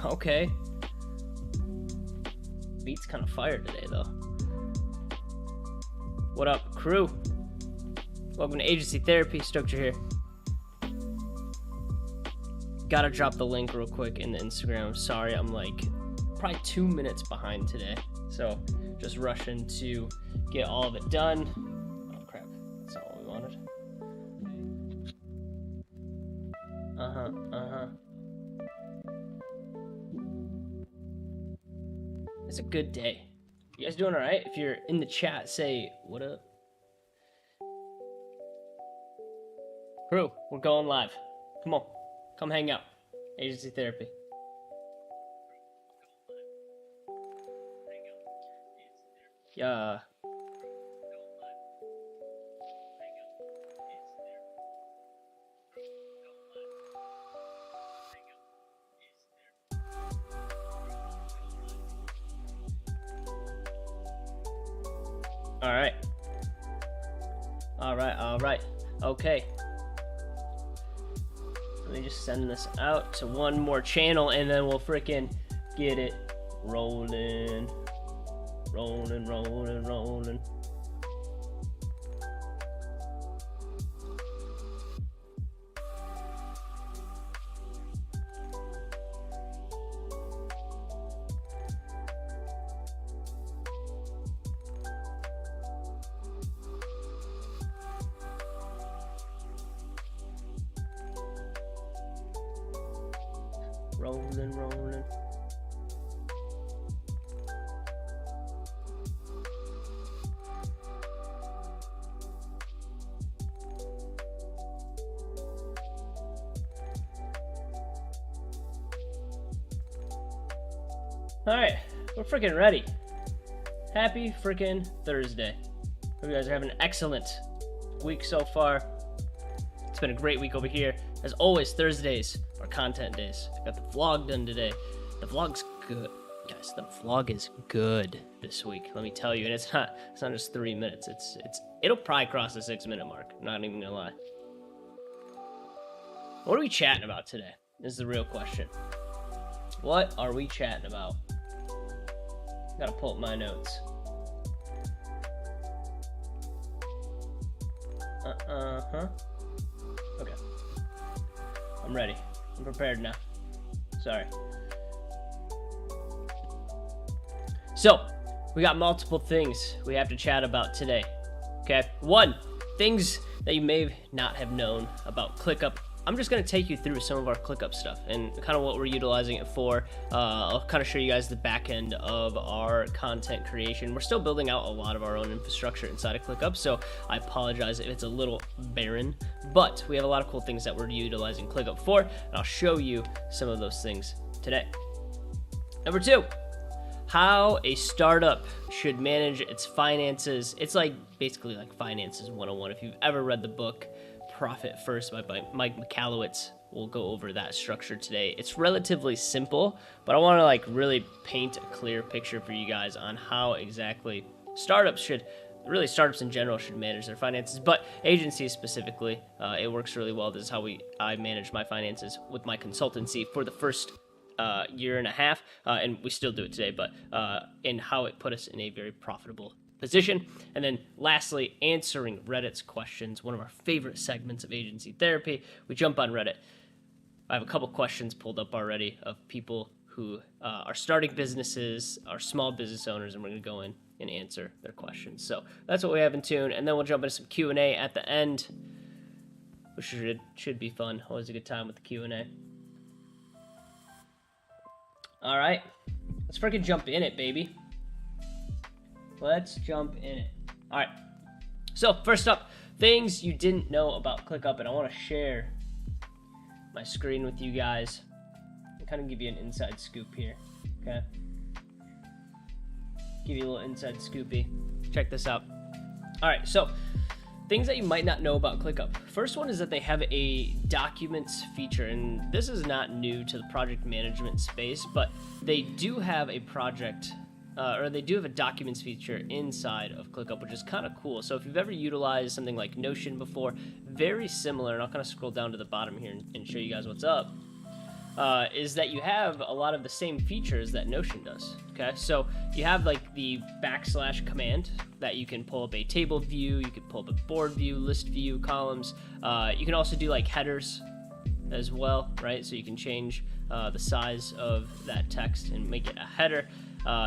Okay. Beat's kind of fire today, though. What up, crew? Welcome to Agency Therapy. Stoked you're here. Gotta drop the link real quick in the Instagram. Sorry, I'm like probably 2 minutes behind today. So just rushing to get all of it done. Oh, crap. That's not what we wanted. It's a good day. You guys doing all right? If you're in the chat, say, what up? Crew, we're going live. Come on. Come hang out. Agency Therapy. Yeah. All right. Okay. Let me just send this out to one more channel and then we'll freaking get it rolling. Rolling. Rolling. All right, we're freaking ready. Happy freaking Thursday. Hope you guys are having an excellent week so far. It's been a great week over here. As always, Thursdays are content days. I got the vlog done today. The vlog's good, guys. The vlog is good this week. Let me tell you, and it's not just 3 minutes. It'll probably cross the 6-minute mark. I'm not even gonna lie. What are we chatting about today? This is the real question. What are we chatting about? Gotta pull up my notes. Okay. I'm ready. I'm prepared now. Sorry. So, we got multiple things we have to chat about today. Okay? 1, things that you may not have known about ClickUp. I'm just going to take you through some of our ClickUp stuff and kind of what we're utilizing it for. I'll kind of show you guys the back end of our content creation. We're still building out a lot of our own infrastructure inside of ClickUp, so I apologize if it's a little barren, but we have a lot of cool things that we're utilizing ClickUp for, and I'll show you some of those things today. Number 2, how a startup should manage its finances. It's like basically like Finances 101. If you've ever read the book Profit First by Mike Michalowicz, we'll go over that structure today. It's relatively simple, but I want to like really paint a clear picture for you guys on how exactly startups in general should manage their finances, but agencies specifically, it works really well. This is how I manage my finances with my consultancy for the first year and a half, and we still do it today, but and how it put us in a very profitable position. And then lastly, answering Reddit's questions, one of our favorite segments of Agency Therapy. We jump on Reddit. I have a couple questions pulled up already of people who are starting businesses, are small business owners, and we're going to go in and answer their questions. So that's what we have in tune, and then we'll jump into some Q&A at the end, which should be fun. Always a good time with the Q&A. All right, let's freaking jump in it, baby. Let's jump in it. All right. So first up, things you didn't know about ClickUp, and I want to share my screen with you guys and kind of give you an inside scoop here. Okay. Give you a little inside scoopy. Check this out. All right. So things that you might not know about ClickUp. First one is that they have a documents feature, and this is not new to the project management space, but they do have a documents feature inside of ClickUp, which is kind of cool. So if you've ever utilized something like Notion before, very similar, and I'll kind of scroll down to the bottom here and show you guys what's up. is that you have a lot of the same features that Notion does. Okay, so you have like the / command that you can pull up a table view, you can pull up a board view, list view, columns. You can also do like headers as well, right? So you can change the size of that text and make it a header.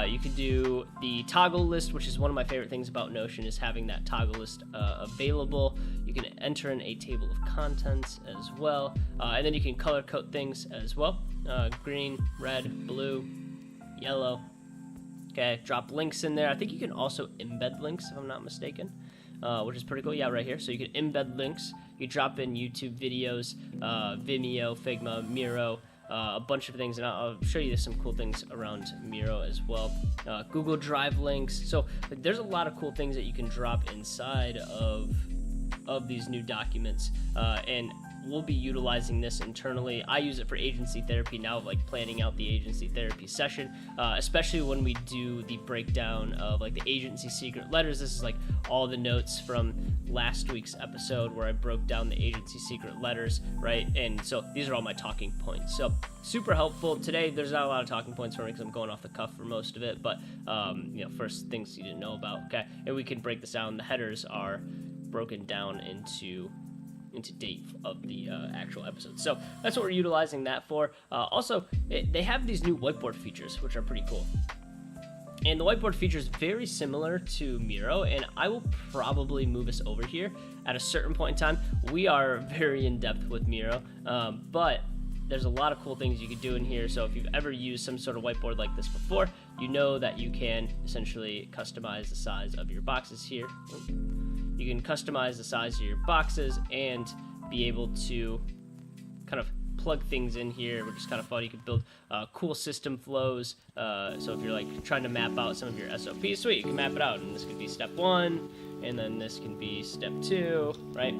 You could do the toggle list, which is one of my favorite things about Notion, is having that toggle list available. You can enter in a table of contents as well, and then you can color code things as well. Green, red, blue, yellow. Okay, drop links in there. I think you can also embed links, if I'm not mistaken, which is pretty cool. Yeah, right here. So you can embed links. You drop in YouTube videos, Vimeo, Figma, Miro, a bunch of things, and I'll show you some cool things around Miro as well. Google Drive links. So there's a lot of cool things that you can drop inside of these new documents, and we'll be utilizing this internally. I use it for agency therapy now, like planning out the agency therapy session, especially when we do the breakdown of like the agency secret letters. This is like all the notes from last week's episode where I broke down the agency secret letters, right? And so these are all my talking points. So super helpful. Today there's not a lot of talking points for me because I'm going off the cuff for most of it, but first things you didn't know about. Okay, and we can break this down. The headers are broken down into date of the actual episode. So that's what we're utilizing that for. Also, they have these new whiteboard features, which are pretty cool. And the whiteboard feature is very similar to Miro, and I will probably move us over here at a certain point in time. We are very in depth with Miro, but there's a lot of cool things you could do in here. So if you've ever used some sort of whiteboard like this before, you know that you can essentially customize the size of your boxes here. You can customize the size of your boxes and be able to kind of plug things in here, which is kind of fun. You can build cool system flows. So if you're like trying to map out some of your SOPs, sweet, you can map it out. And this could be step 1, and then this can be step 2, right?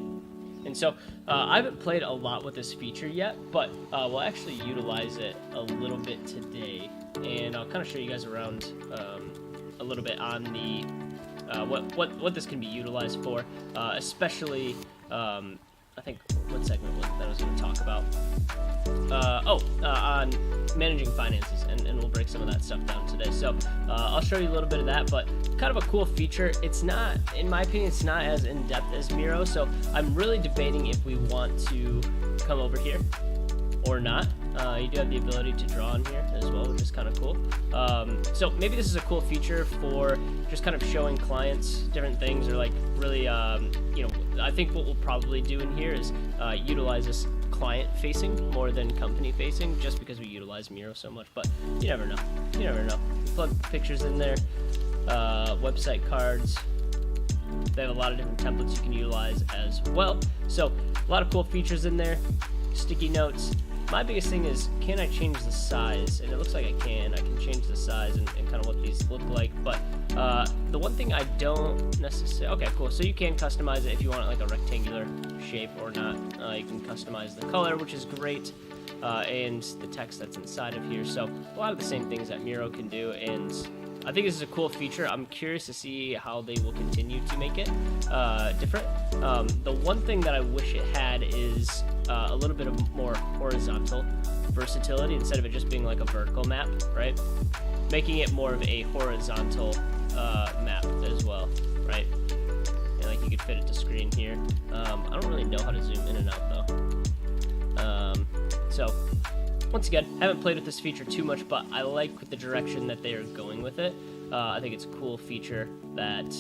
And so I haven't played a lot with this feature yet, but we'll actually utilize it a little bit today. And I'll kind of show you guys around a little bit on the what this can be utilized for, especially I think what segment was that I was going to talk about? On managing finances, and we'll break some of that stuff down today. So I'll show you a little bit of that, but kind of a cool feature. It's not, in my opinion, it's not as in-depth as Miro, so I'm really debating if we want to come over here or not. You do have the ability to draw in here as well, which is kind of cool. So maybe this is a cool feature for just kind of showing clients different things, or like really, I think what we'll probably do in here is utilize this client-facing more than company-facing, just because we utilize Miro so much. But you never know. You never know. Plug pictures in there, website cards. They have a lot of different templates you can utilize as well. So a lot of cool features in there. Sticky notes. My biggest thing is, can I change the size? And it looks like I can. I can change the size and kind of what these look like. But the one thing I don't necessarily... Okay, cool. So you can customize it if you want it like a rectangular shape or not. You can customize the color, which is great, and the text that's inside of here. So a lot of the same things that Miro can do, and I think this is a cool feature. I'm curious to see how they will continue to make it different. The one thing that I wish it had is a little bit of more horizontal versatility instead of it just being like a vertical map, right? Making it more of a horizontal map as well, right? And like you could fit it to screen here. I don't really know how to zoom in and out though. So once again, haven't played with this feature too much, but I like the direction that they are going with it. I think it's a cool feature that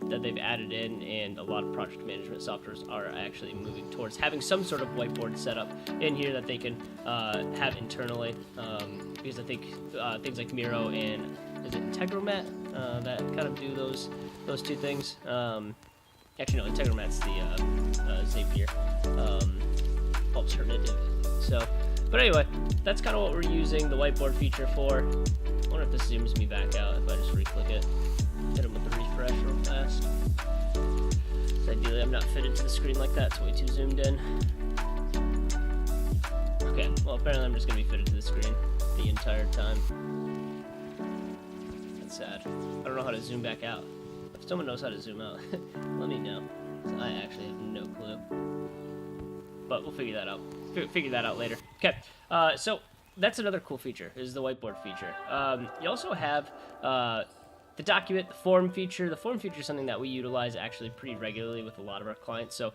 they've added in, and a lot of project management softwares are actually moving towards having some sort of whiteboard setup in here that they can have internally. Because I think things like Miro and is it Integromat that kind of do those two things. Actually, no, Integromat's the Zapier alternative. So. But anyway, that's kind of what we're using the whiteboard feature for. I wonder if this zooms me back out if I just re-click it. Hit them with the refresh real fast. So ideally, I'm not fitted to the screen like that. It's way too zoomed in. Okay, well, apparently I'm just going to be fitted to the screen the entire time. That's sad. I don't know how to zoom back out. If someone knows how to zoom out, let me know. I actually have no clue. But we'll figure that out. Figure that out later. Okay, so that's another cool feature, is the whiteboard feature. You also have the document, the form feature. The form feature is something that we utilize actually pretty regularly with a lot of our clients. So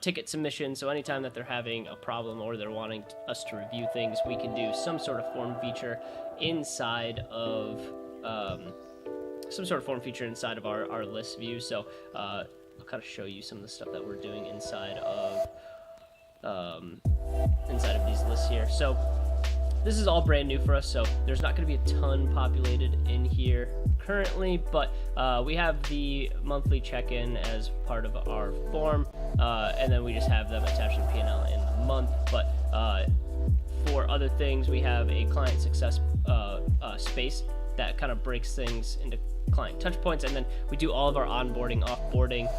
ticket submission, so anytime that they're having a problem or they're wanting us to review things, we can do some sort of form feature inside of our list view. So I'll kind of show you some of the stuff that we're doing inside of these lists here. So this is all brand new for us, so there's not going to be a ton populated in here currently, but we have the monthly check-in as part of our form, and then we just have them attached to the P&L in the month. But for other things, we have a client success space that kind of breaks things into client touch points, and then we do all of our onboarding, offboarding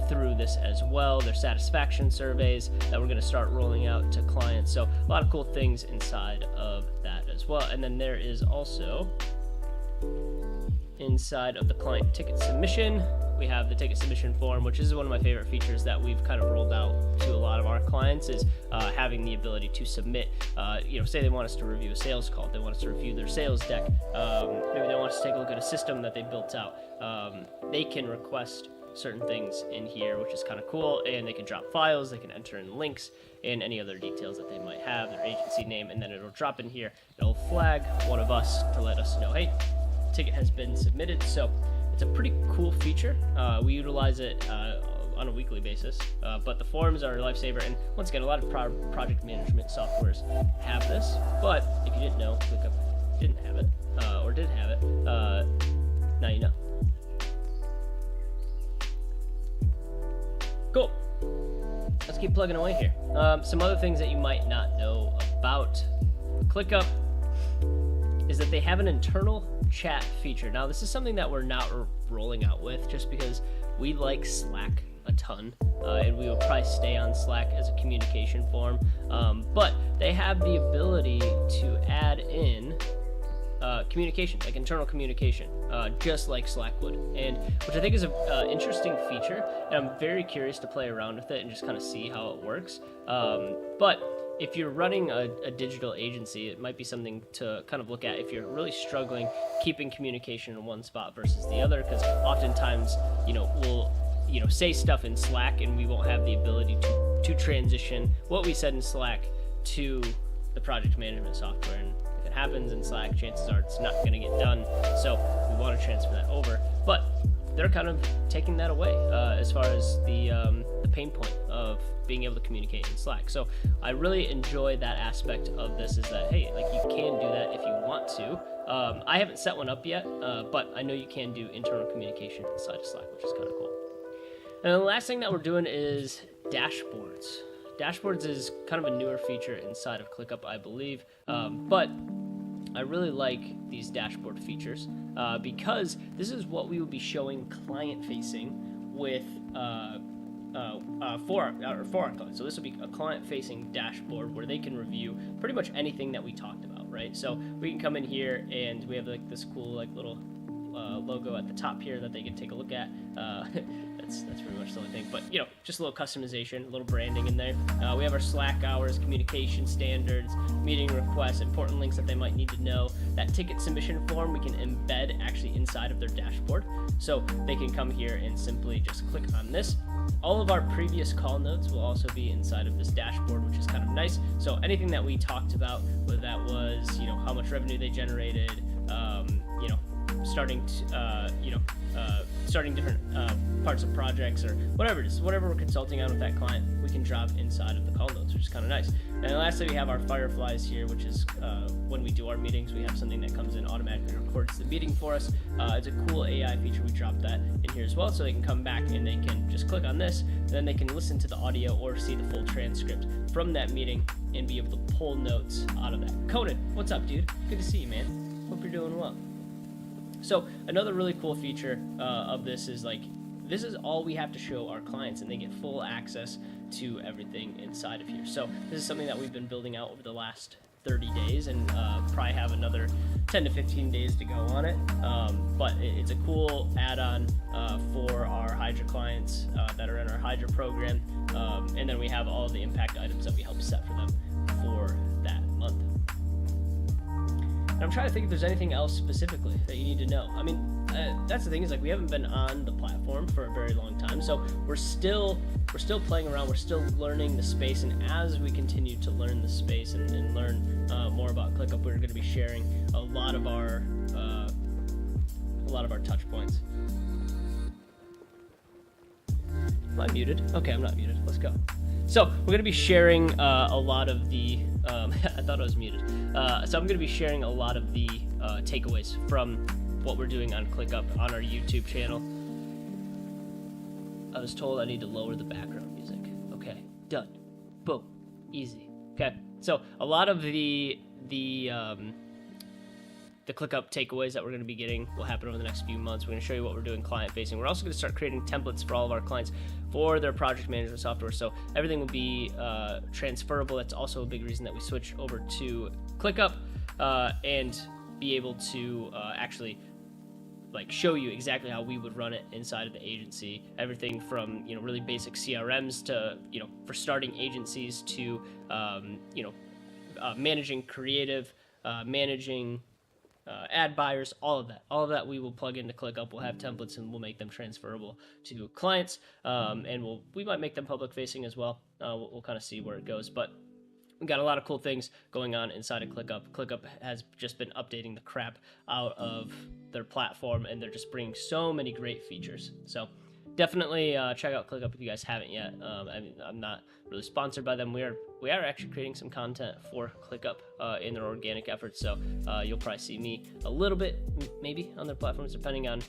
through this as well. There's satisfaction surveys that we're going to start rolling out to clients. So a lot of cool things inside of that as well. And then there is also inside of the client ticket submission, we have the ticket submission form, which is one of my favorite features that we've kind of rolled out to a lot of our clients, is having the ability to submit, say they want us to review a sales call, they want us to review their sales deck, maybe they want us to take a look at a system that they built out. They can request certain things in here, which is kind of cool, and they can drop files, they can enter in links and any other details that they might have, their agency name, and then it'll drop in here. It'll flag one of us to let us know, hey, ticket has been submitted. So it's a pretty cool feature. We utilize it on a weekly basis, but the forms are a lifesaver. And once again, a lot of project management softwares have this, but if you didn't know, ClickUp didn't have it, or did have it, now you know. Cool. Let's keep plugging away here. Some other things that you might not know about ClickUp is that they have an internal chat feature. Now, this is something that we're not rolling out with just because we like Slack a ton, and we will probably stay on Slack as a communication form. But they have the ability to add in communication, like internal communication, just like Slack would, and which I think is an interesting feature, and I'm very curious to play around with it and just kind of see how it works. But if you're running a digital agency, it might be something to kind of look at if you're really struggling keeping communication in one spot versus the other, because oftentimes, we'll say stuff in Slack and we won't have the ability to transition what we said in Slack to the project management software. And if it happens in Slack, chances are it's not going to get done. So we want to transfer that over, but they're kind of taking that away as far as the pain point of being able to communicate in Slack. So I really enjoy that aspect of this, is that, hey, like, you can do that if you want to. I haven't set one up yet, but I know you can do internal communication inside of Slack, which is kind of cool. And the last thing that we're doing is dashboards. Dashboards is kind of a newer feature inside of ClickUp, I believe, but I really like these dashboard features because this is what we will be showing client-facing with for our clients. So this will be a client-facing dashboard where they can review pretty much anything that we talked about, right? So we can come in here and we have like this cool like little logo at the top here that they can take a look at. That's pretty much the only thing, but just a little customization, a little branding in there. We have our Slack hours, communication standards, meeting requests, important links that they might need to know. That ticket submission form we can embed actually inside of their dashboard, so they can come here and simply just click on this. All of our previous call notes will also be inside of this dashboard, which is kind of nice. So anything that we talked about, whether that was how much revenue they generated, starting different parts of projects, or whatever it is, whatever we're consulting on with that client, we can drop inside of the call notes, which is kind of nice. And lastly, we have our fireflies here, which is when we do our meetings, we have something that comes in, automatically records the meeting for us. It's a cool AI feature. We dropped that in here as well, so they can come back and they can just click on this, and then they can listen to the audio or see the full transcript from that meeting and be able to pull notes out of that. Conan, what's up, dude? Good to see you, man. Hope you're doing well. So another really cool feature of this is, like, this is all we have to show our clients, and they get full access to everything inside of here. So this is something that we've been building out over the last 30 days, and probably have another 10 to 15 days to go on it. But it's a cool add-on for our Hydra clients that are in our Hydra program. And then we have all the impact items that we help set for them for that month. I'm trying to think if there's anything else specifically that you need to know. I mean, that's the thing, is like we haven't been on the platform for a very long time, so we're still playing around, we're still learning the space, and as we continue to learn the space and learn more about ClickUp, we're going to be sharing a lot of our touch points. Am I muted? Okay, I'm not muted. Let's go. So we're going to be sharing a lot of the I thought I was muted. So I'm going to be sharing a lot of the takeaways from what we're doing on ClickUp on our YouTube channel. I was told I need to lower the background music. Okay, done. Boom. Easy. Okay, so a lot of the ClickUp takeaways that we're going to be getting will happen over the next few months. We're going to show you what we're doing client facing. We're also going to start creating templates for all of our clients for their project management software. So everything will be transferable. That's also a big reason that we switch over to ClickUp and be able to actually like show you exactly how we would run it inside of the agency. Everything from, you know, really basic CRMs to, you know, for starting agencies to, you know, managing creative, managing ad buyers, all of that we will plug into ClickUp. We'll have templates and we'll make them transferable to clients, and we might make them public facing as well. We'll kind of see where it goes, but we've got a lot of cool things going on inside of ClickUp. ClickUp has just been updating the crap out of their platform, and they're just bringing so many great features. So definitely check out ClickUp if you guys haven't yet. I mean, I'm not really sponsored by them. We are actually creating some content for ClickUp in their organic efforts. So you'll probably see me a little bit, maybe, on their platforms, depending on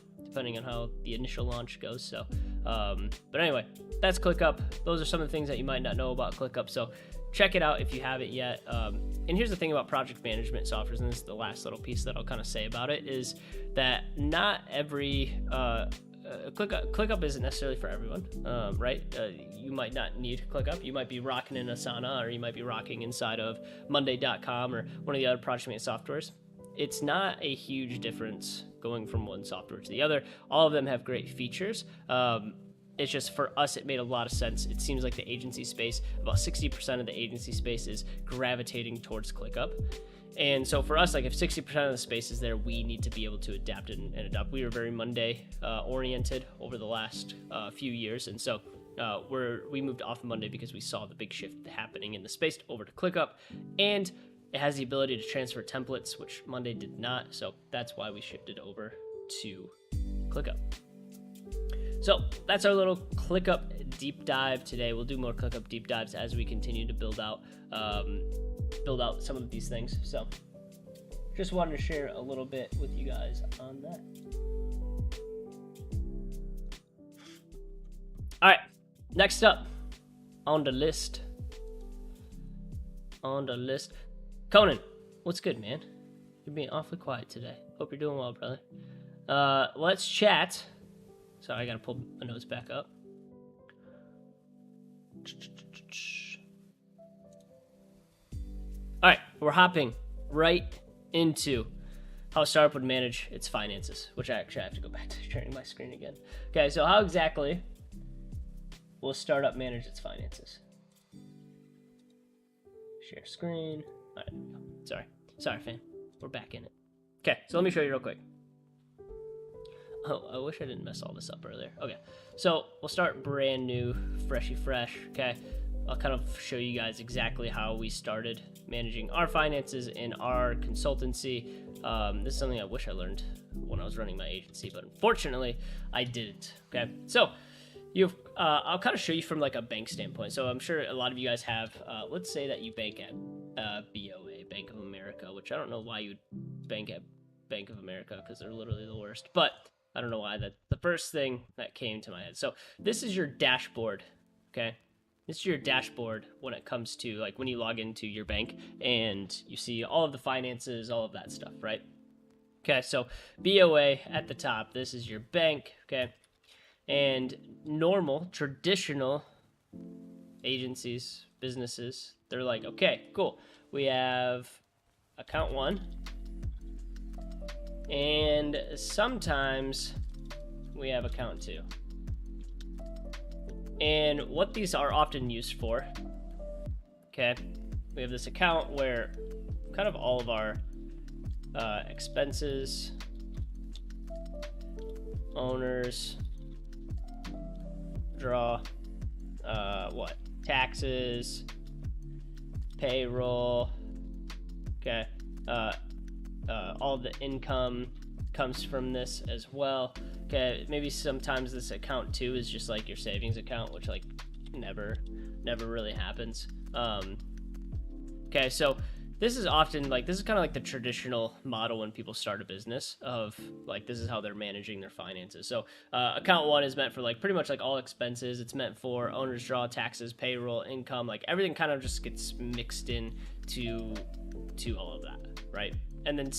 how the initial launch goes. So, but anyway, that's ClickUp. Those are some of the things that you might not know about ClickUp. So check it out if you haven't yet. And here's the thing about project management softwares, and this is the last little piece that I'll kind of say about it, is that not every ClickUp isn't necessarily for everyone, right? You might not need ClickUp. You might be rocking in Asana, or you might be rocking inside of Monday.com or one of the other project management softwares. It's not a huge difference going from one software to the other. All of them have great features. It's just, for us, it made a lot of sense. It seems like the agency space, about 60% of the agency space is gravitating towards ClickUp. And so for us, like, if 60% of the space is there, we need to be able to adapt and adopt. We were very Monday oriented over the last few years. And so we moved off of Monday because we saw the big shift happening in the space over to ClickUp. And it has the ability to transfer templates, which Monday did not. So that's why we shifted over to ClickUp. So that's our little ClickUp deep dive today. We'll do more ClickUp deep dives as we continue to build out some of these things. So just wanted to share a little bit with you guys on that. All right, next up on the list. Conan, what's good, man? You're being awfully quiet today. Hope you're doing well, brother. Let's chat. Sorry, I gotta pull my notes back up. All right, we're hopping right into how a startup would manage its finances, which I actually have to go back to sharing my screen again. Okay, so how exactly will a startup manage its finances? Share screen. All right, there we go. Sorry, fam. We're back in it. Okay, so let me show you real quick. Oh, I wish I didn't mess all this up earlier. Okay, so we'll start brand new, freshy fresh, okay? I'll kind of show you guys exactly how we started managing our finances in our consultancy. This is something I wish I learned when I was running my agency, but unfortunately, I didn't, okay? So I'll kind of show you from like a bank standpoint. So I'm sure a lot of you guys have, let's say that you bank at BOA, Bank of America, which I don't know why you'd bank at Bank of America, because they're literally the worst, but I don't know why. That's the first thing that came to my head. So this is your dashboard, okay? This is your dashboard when it comes to, like, when you log into your bank and you see all of the finances, all of that stuff, right? Okay, so BOA at the top, this is your bank, okay? And normal, traditional agencies, businesses, they're like, okay, cool. We have account 1. And sometimes we have account 2. And what these are often used for, okay, we have this account where kind of all of our expenses, owners, draw, what? Taxes, payroll, okay. All the income comes from this as well. Okay, maybe sometimes this account too is just like your savings account, which like never really happens. Okay, so this is often like, this is kind of like the traditional model when people start a business of like, this is how they're managing their finances. So account 1 is meant for like pretty much like all expenses. It's meant for owner's draw, taxes, payroll, income, like everything kind of just gets mixed in to all of that, right? And then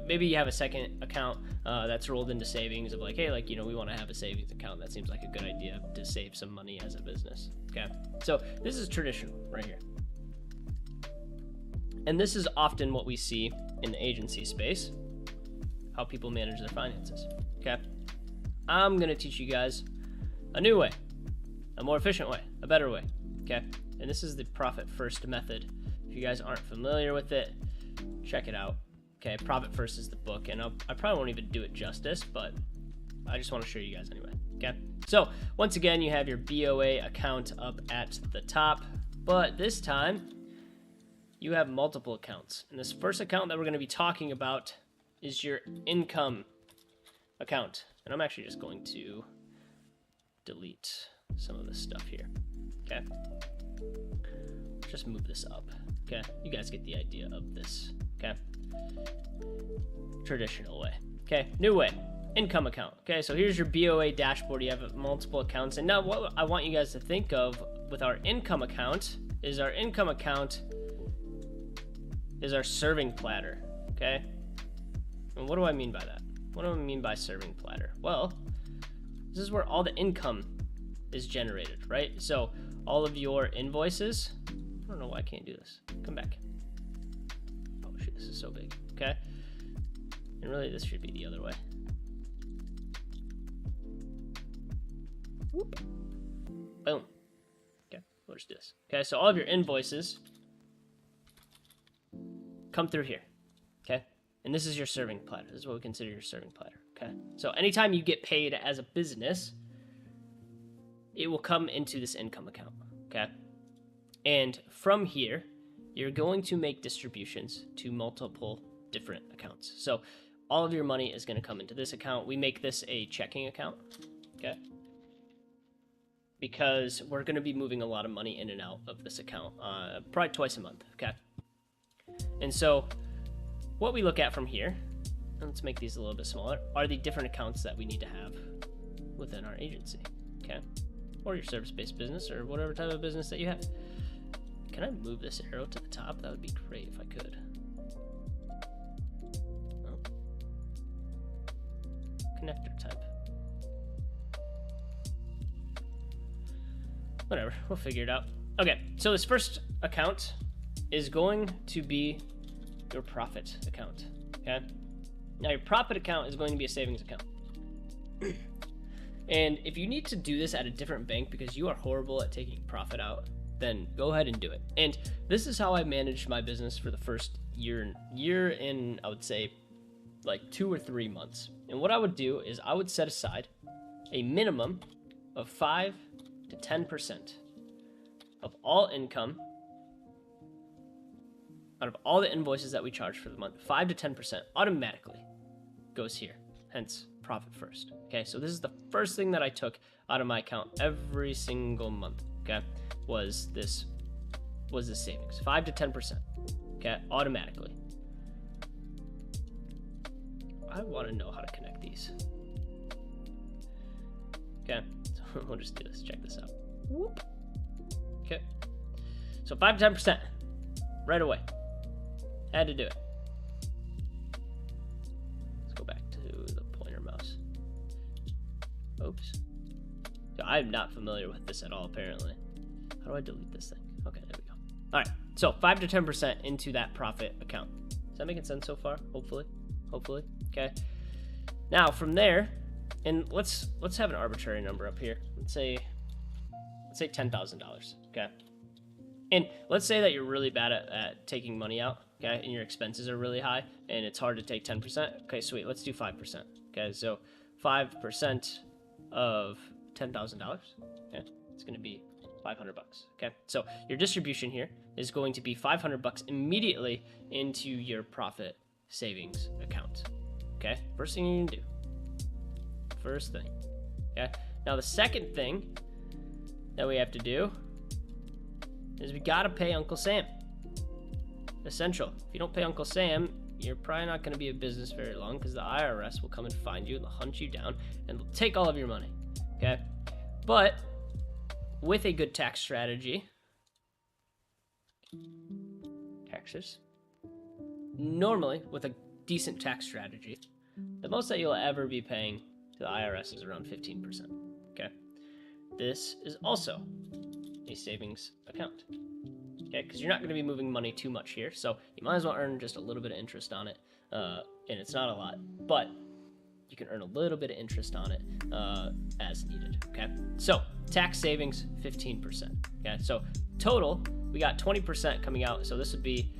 maybe you have a second account that's rolled into savings of like, hey, like, you know, we want to have a savings account. That seems like a good idea to save some money as a business. Okay, so this is traditional right here. And this is often what we see in the agency space, how people manage their finances. Okay, I'm going to teach you guys a new way, a more efficient way, a better way. Okay, and this is the profit first method. If you guys aren't familiar with it, check it out. Okay, Profit First is the book, and I probably won't even do it justice, but I just want to show you guys anyway. Okay, so once again, you have your BOA account up at the top, but this time you have multiple accounts. And this first account that we're going to be talking about is your income account. And I'm actually just going to delete some of this stuff here. Okay, just move this up. Okay, you guys get the idea of this. Okay, traditional way. Okay, new way, income account. Okay, so here's your BOA dashboard. You have multiple accounts, and now what I want you guys to think of with our income account is our serving platter. Okay, and what do I mean by that? What do I mean by serving platter? Well, this is where all the income is generated, right? So all of your invoices, I don't know why I can't do this. Come back. Oh shoot, this is so big. Okay, and really this should be the other way. Whoop. Boom. Okay, we'll just do this. Okay, so all of your invoices come through here. Okay, and this is your serving platter. This is what we consider your serving platter. Okay, so anytime you get paid as a business, it will come into this income account. Okay, and from here you're going to make distributions to multiple different accounts. So all of your money is going to come into this account. We make this a checking account. Okay, because we're going to be moving a lot of money in and out of this account, probably twice a month. Okay, and so what we look at from here, and let's make these a little bit smaller, are the different accounts that we need to have within our agency. Okay, or your service-based business, or whatever type of business that you have. Can I move this arrow to the top? That would be great if I could. Oh. Connector type. Whatever, we'll figure it out. Okay, so this first account is going to be your profit account. Okay, now your profit account is going to be a savings account. And if you need to do this at a different bank because you are horrible at taking profit out, then go ahead and do it. And this is how I managed my business for the first year in, I would say, like 2 or 3 months. And what I would do is I would set aside a minimum of 5 to 10% of all income out of all the invoices that we charge for the month. 5 to 10% automatically goes here, hence profit first. Okay, so this is the first thing that I took out of my account every single month. Okay, was this savings, 5 to 10%. Okay, automatically. I want to know how to connect these. Okay, so we'll just do this. Check this out. Whoop. Okay, so 5 to 10% right away. Had to do it. Let's go back to the pointer mouse. Oops. So I'm not familiar with this at all, apparently. How do I delete this thing? Okay, there we go. All right, so 5 to 10% into that profit account. Is that making sense so far? Hopefully. Okay. Now from there, and let's have an arbitrary number up here. Let's say $10,000. Okay. And let's say that you're really bad at taking money out. okay, and your expenses are really high, and it's hard to take 10%, okay, sweet, let's do 5%, okay, so 5% of $10,000, okay, it's going to be 500 bucks, okay, so your distribution here is going to be 500 bucks immediately into your profit savings account, okay, first thing you can do, first thing, okay, now the second thing that we have to do is we got to pay Uncle Sam. Essential. If you don't pay Uncle Sam, you're probably not going to be a business very long because the IRS will come and find you and they'll hunt you down and they'll take all of your money. Okay? But with a good tax strategy, taxes, normally with a decent tax strategy, the most that you'll ever be paying to the IRS is around 15%. Okay? This is also a savings account. Okay, because you're not going to be moving money too much here, so you might as well earn just a little bit of interest on it, and it's not a lot, but you can earn a little bit of interest on it as needed, okay? So, tax savings, 15%, okay? So, total, we got 20% coming out, so this would be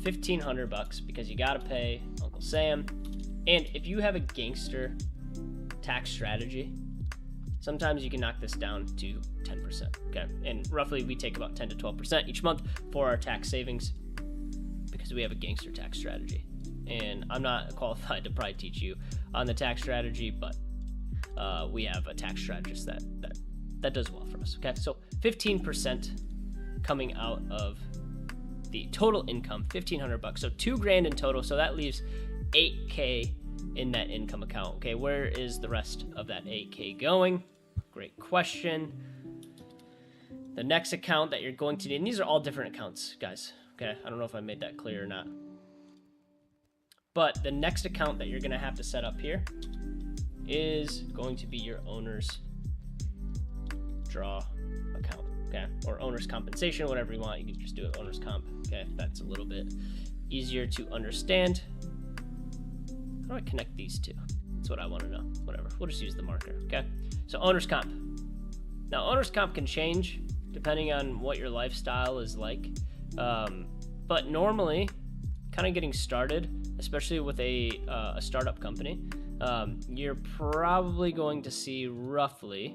1,500 bucks because you got to pay Uncle Sam, and if you have a gangster tax strategy, sometimes you can knock this down to 10%, okay? And roughly we take about 10 to 12% each month for our tax savings because we have a gangster tax strategy. And I'm not qualified to probably teach you on the tax strategy, but we have a tax strategist that does well for us, okay? So 15% coming out of the total income, 1,500 bucks. So $2,000 in total, so that leaves $8K in that income account. Okay, where is the rest of that 8K going? Great question. The next account that you're going to need, and these are all different accounts, guys. Okay, I don't know if I made that clear or not. But the next account that you're going to have to set up here is going to be your owner's draw account, okay? Or owner's compensation, whatever you want. You can just do it owner's comp, okay? That's a little bit easier to understand. How do I connect these two? That's what I want to know. Whatever. We'll just use the marker, okay? So owner's comp. Now, owner's comp can change depending on what your lifestyle is like. But normally, kind of getting started, especially with a startup company, you're probably going to see roughly...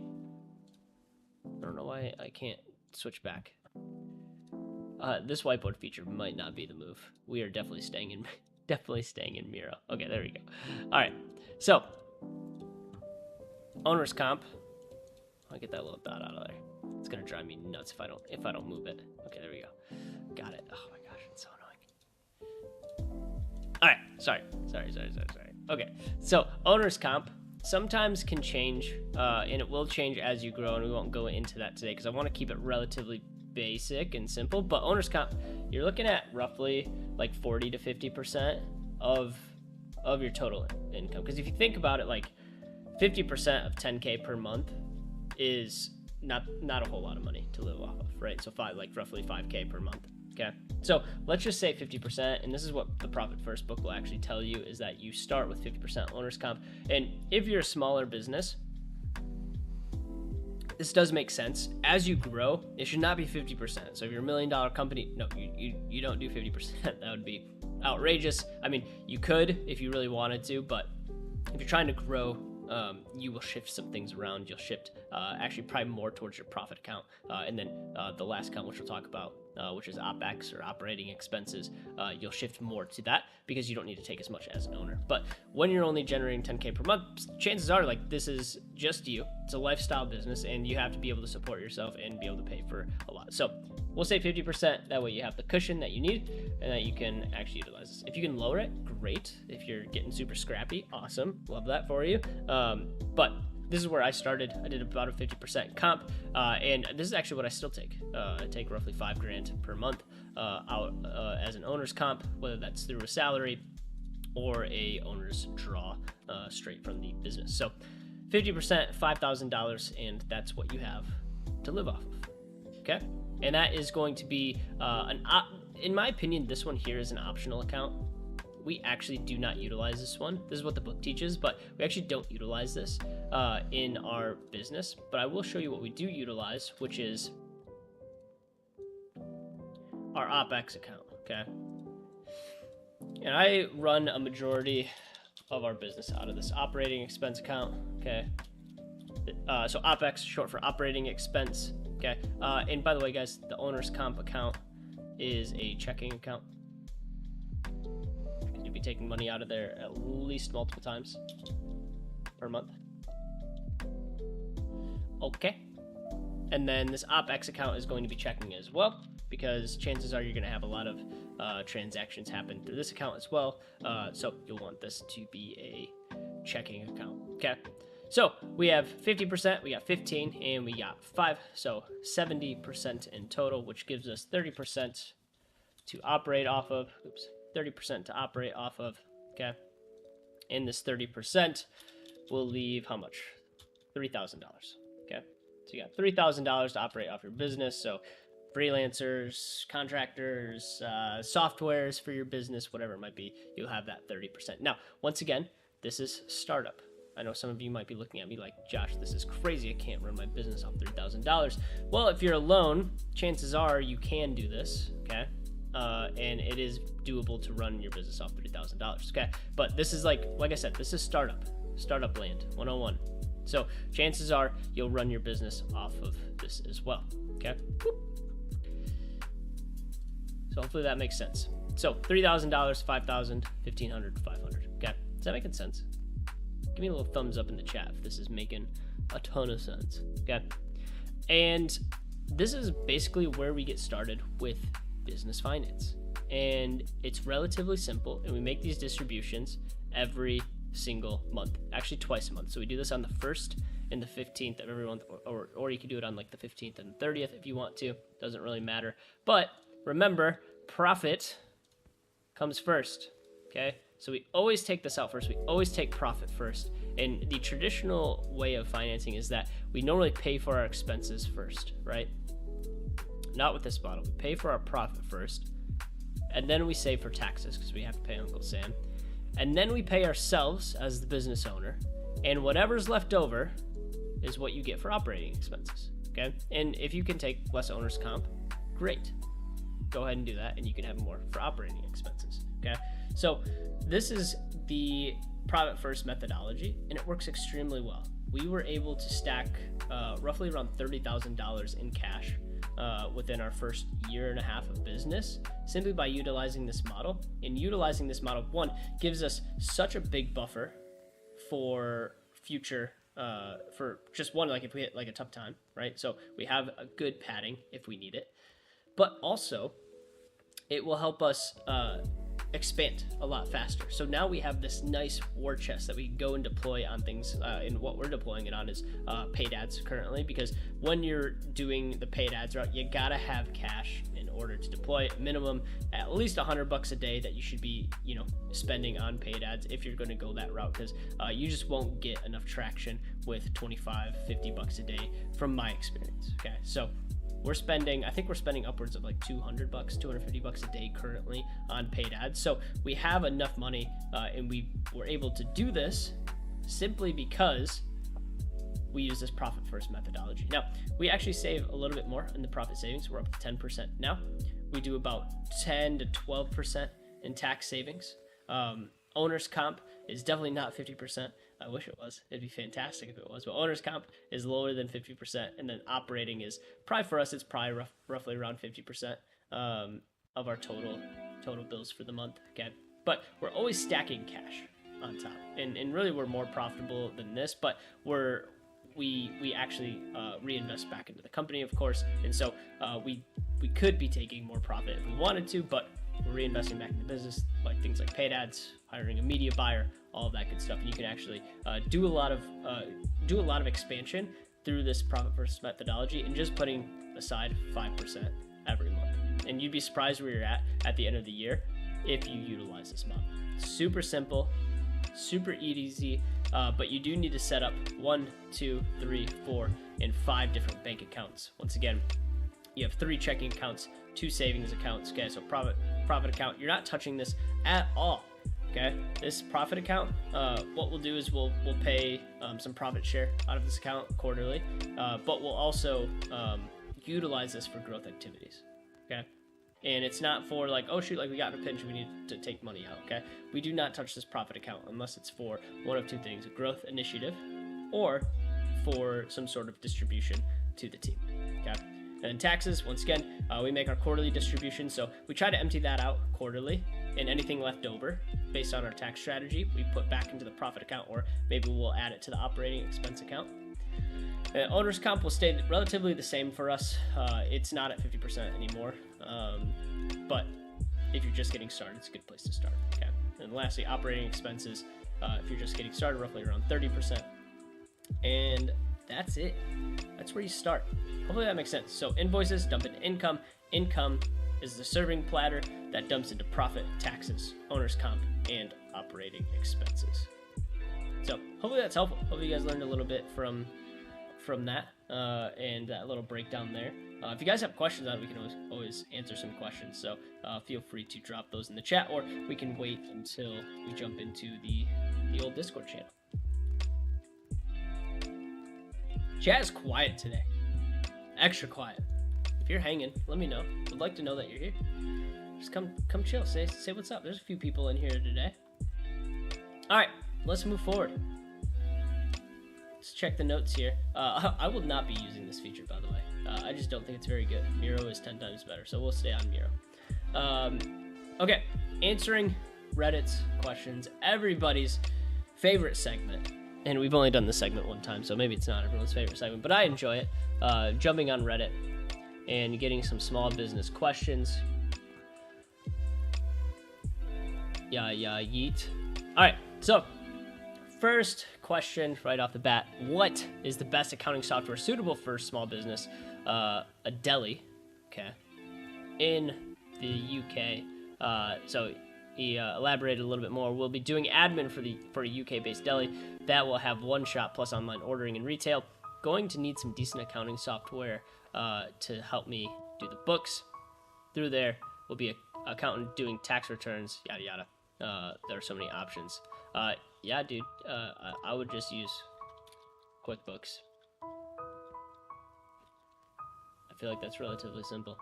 I don't know why I can't switch back. This whiteboard feature might not be the move. We are definitely staying in Miro. Okay, there we go. All right, so owner's comp. I'll get that little dot out of there. It's gonna drive me nuts if I don't move it. Okay, there we go. Got it. Oh my gosh, it's so annoying. All right, sorry. Okay, so owner's comp sometimes can change, and it will change as you grow, and we won't go into that today because I want to keep it relatively basic and simple. But owner's comp, you're looking at roughly like 40 to 50% of your total income. Because if you think about it, like 50% of 10K per month is not a whole lot of money to live off of, right? So roughly 5K per month. Okay, so let's just say 50%, and this is what the Profit First book will actually tell you, is that you start with 50% owner's comp. And if you're a smaller business, this does make sense. As you grow, it should not be 50%. So if you're $1 million company, no, you don't do 50%. That would be outrageous. I mean, you could if you really wanted to, but if you're trying to grow, you will shift some things around. You'll shift actually probably more towards your profit account. And then the last account, which we'll talk about, which is OPEX or operating expenses, you'll shift more to that because you don't need to take as much as an owner. But when you're only generating 10K per month, chances are like this is just you. It's a lifestyle business and you have to be able to support yourself and be able to pay for a lot. So we'll say 50%. That way you have the cushion that you need and that you can actually utilize this. If you can lower it, great. If you're getting super scrappy, awesome. Love that for you. But this is where I started. I did about a 50% comp, and this is actually what I still take. I take roughly $5,000 per month out as an owner's comp, whether that's through a salary or a owner's draw straight from the business. So 50%, $5,000, and that's what you have to live off of. Okay, and that is going to be in my opinion, this one here is an optional account. We actually do not utilize this one. This is what the book teaches, but we actually don't utilize this in our business. But I will show you what we do utilize, which is our OPEX account, okay? And I run a majority of our business out of this operating expense account. Okay. So OPEX, short for operating expense. Okay. And by the way, guys, the owner's comp account is a checking account. You'll be taking money out of there at least multiple times per month. Okay. And then this OPEX account is going to be checking as well, because chances are you're going to have a lot of transactions happen through this account as well. So you'll want this to be a checking account. Okay. So we have 50%, we got 15, and we got 5. So 70% in total, which gives us 30% to operate off of. Oops. 30% to operate off of. Okay. And this 30% will leave how much? $3,000. Okay. So you got $3,000 to operate off your business. So freelancers, contractors, softwares for your business, whatever it might be, you'll have that 30%. Now, once again, this is startup. I know some of you might be looking at me like, Josh, this is crazy. I can't run my business off $3,000. Well, if you're alone, chances are you can do this, okay? And it is doable to run your business off $3,000, okay? But this is like I said, this is startup land 101. So chances are you'll run your business off of this as well, okay? So hopefully that makes sense. So $3,000, $5,000, $1,500, $500, okay? Is that making sense? Give me a little thumbs up in the chat if this is making a ton of sense, okay? And this is basically where we get started with business finance. And it's relatively simple, and we make these distributions every single month, actually twice a month. So we do this on the 1st and the 15th of every month, or you can do it on like the 15th and 30th if you want to. Doesn't really matter. But remember, profit comes first, okay? So we always take this out first. We always take profit first. And the traditional way of financing is that we normally pay for our expenses first, right? Not with this model. We pay for our profit first, and then we save for taxes because we have to pay Uncle Sam. And then we pay ourselves as the business owner, and whatever's left over is what you get for operating expenses, okay? And if you can take less owner's comp, great. Go ahead and do that, and you can have more for operating expenses, okay? So this is the profit first methodology, and it works extremely well. We were able to stack roughly around $30,000 in cash within our first year and a half of business, simply by utilizing this model. And utilizing this model, one, gives us such a big buffer for future, for just one, like if we hit like a tough time, right? So we have a good padding if we need it, but also it will help us expand a lot faster. So now we have this nice war chest that we can go and deploy on things, and what we're deploying it on is paid ads currently, because when you're doing the paid ads route, you gotta have cash in order to deploy it. Minimum at least $100 a day that you should be, spending on paid ads if you're going to go that route, because you just won't get enough traction with $25-50 a day from my experience. Okay, so I think we're spending upwards of like $200, $250 a day currently on paid ads. So we have enough money, and we were able to do this simply because we use this profit first methodology. Now, we actually save a little bit more in the profit savings. We're up to 10% now. We do about 10 to 12% in tax savings. Owner's comp is definitely not 50%. I wish it was. It'd be fantastic if it was. But owner's comp is lower than 50%. And then operating is probably, for us, it's probably roughly around 50% of our total bills for the month. Okay. But we're always stacking cash on top. And really, we're more profitable than this, but we actually reinvest back into the company, of course. And so we could be taking more profit if we wanted to, but we're reinvesting back in the business, like things like paid ads, hiring a media buyer, all of that good stuff. And you can actually do a lot of expansion through this profit first methodology, and just putting aside 5% every month. And you'd be surprised where you're at the end of the year if you utilize this model. Super simple, super easy, but you do need to set up 1, 2, 3, 4, and 5 different bank accounts. Once again, you have 3 checking accounts, 2 savings accounts. Okay, so profit account, you're not touching this at all. Okay, this profit account, what we'll do is we'll pay some profit share out of this account quarterly, but we'll also utilize this for growth activities. Okay, And it's not for like, oh shoot, like we got in a pinch, we need to take money out, okay? We do not touch this profit account unless it's for one of two things, a growth initiative or for some sort of distribution to the team, okay? And taxes, once again, we make our quarterly distribution, so we try to empty that out quarterly, and anything left over based on our tax strategy, we put back into the profit account, or maybe we'll add it to the operating expense account. Owner's comp will stay relatively the same for us. It's not at 50% anymore, but if you're just getting started, it's a good place to start, okay? And lastly, operating expenses, if you're just getting started, roughly around 30%. And that's it. That's where you start. Hopefully that makes sense. So invoices dump into income. Income is the serving platter that dumps into profit, taxes, owner's comp, and operating expenses. So hopefully that's helpful. Hopefully you guys learned a little bit from that and that little breakdown there. If you guys have questions on it, we can always answer some questions. So feel free to drop those in the chat, or we can wait until we jump into the old Discord channel. Chat is quiet today. Extra quiet. If you're hanging, let me know. Would like to know that you're here. Just come chill. Say what's up. There's a few people in here today. All right, let's move forward. Let's check the notes here. I will not be using this feature, by the way. I just don't think it's very good. Miro is 10 times better, so we'll stay on Miro. Okay, answering Reddit's questions, everybody's favorite segment. And we've only done this segment one time, so maybe it's not everyone's favorite segment, but I enjoy it. Jumping on Reddit and getting some small business questions. Yeah, yeet. All right, so first question right off the bat: what is the best accounting software suitable for small business? A deli, okay, in the UK. So he elaborated a little bit more. We'll be doing admin for a UK-based deli that will have one shop plus online ordering and retail. Going to need some decent accounting software to help me do the books. Through there will be an accountant doing tax returns, yada yada. There are so many options. Yeah, dude, I would just use QuickBooks. I feel like that's relatively simple.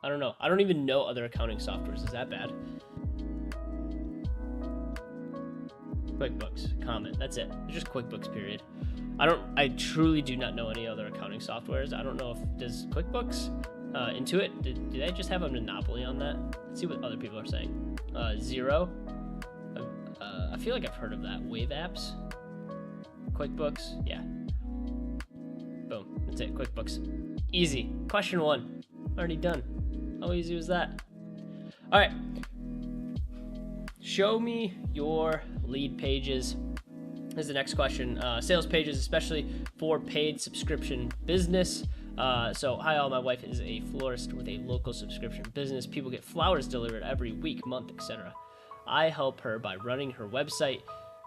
I don't know. I don't even know other accounting softwares. Is that bad? QuickBooks, comment. That's it. It's just QuickBooks, period. I truly do not know any other accounting softwares. I don't know if, does QuickBooks, Intuit, do they just have a monopoly on that? Let's see what other people are saying. Xero. I feel like I've heard of that. Wave Apps. QuickBooks, yeah. Boom, that's it, QuickBooks. Easy. Question 1, already done. How easy was that? All right. Show me your lead pages. This is the next question. Sales pages, especially for paid subscription business. So, hi all, my wife is a florist with a local subscription business. People get flowers delivered every week, month, etc. I help her by running her website.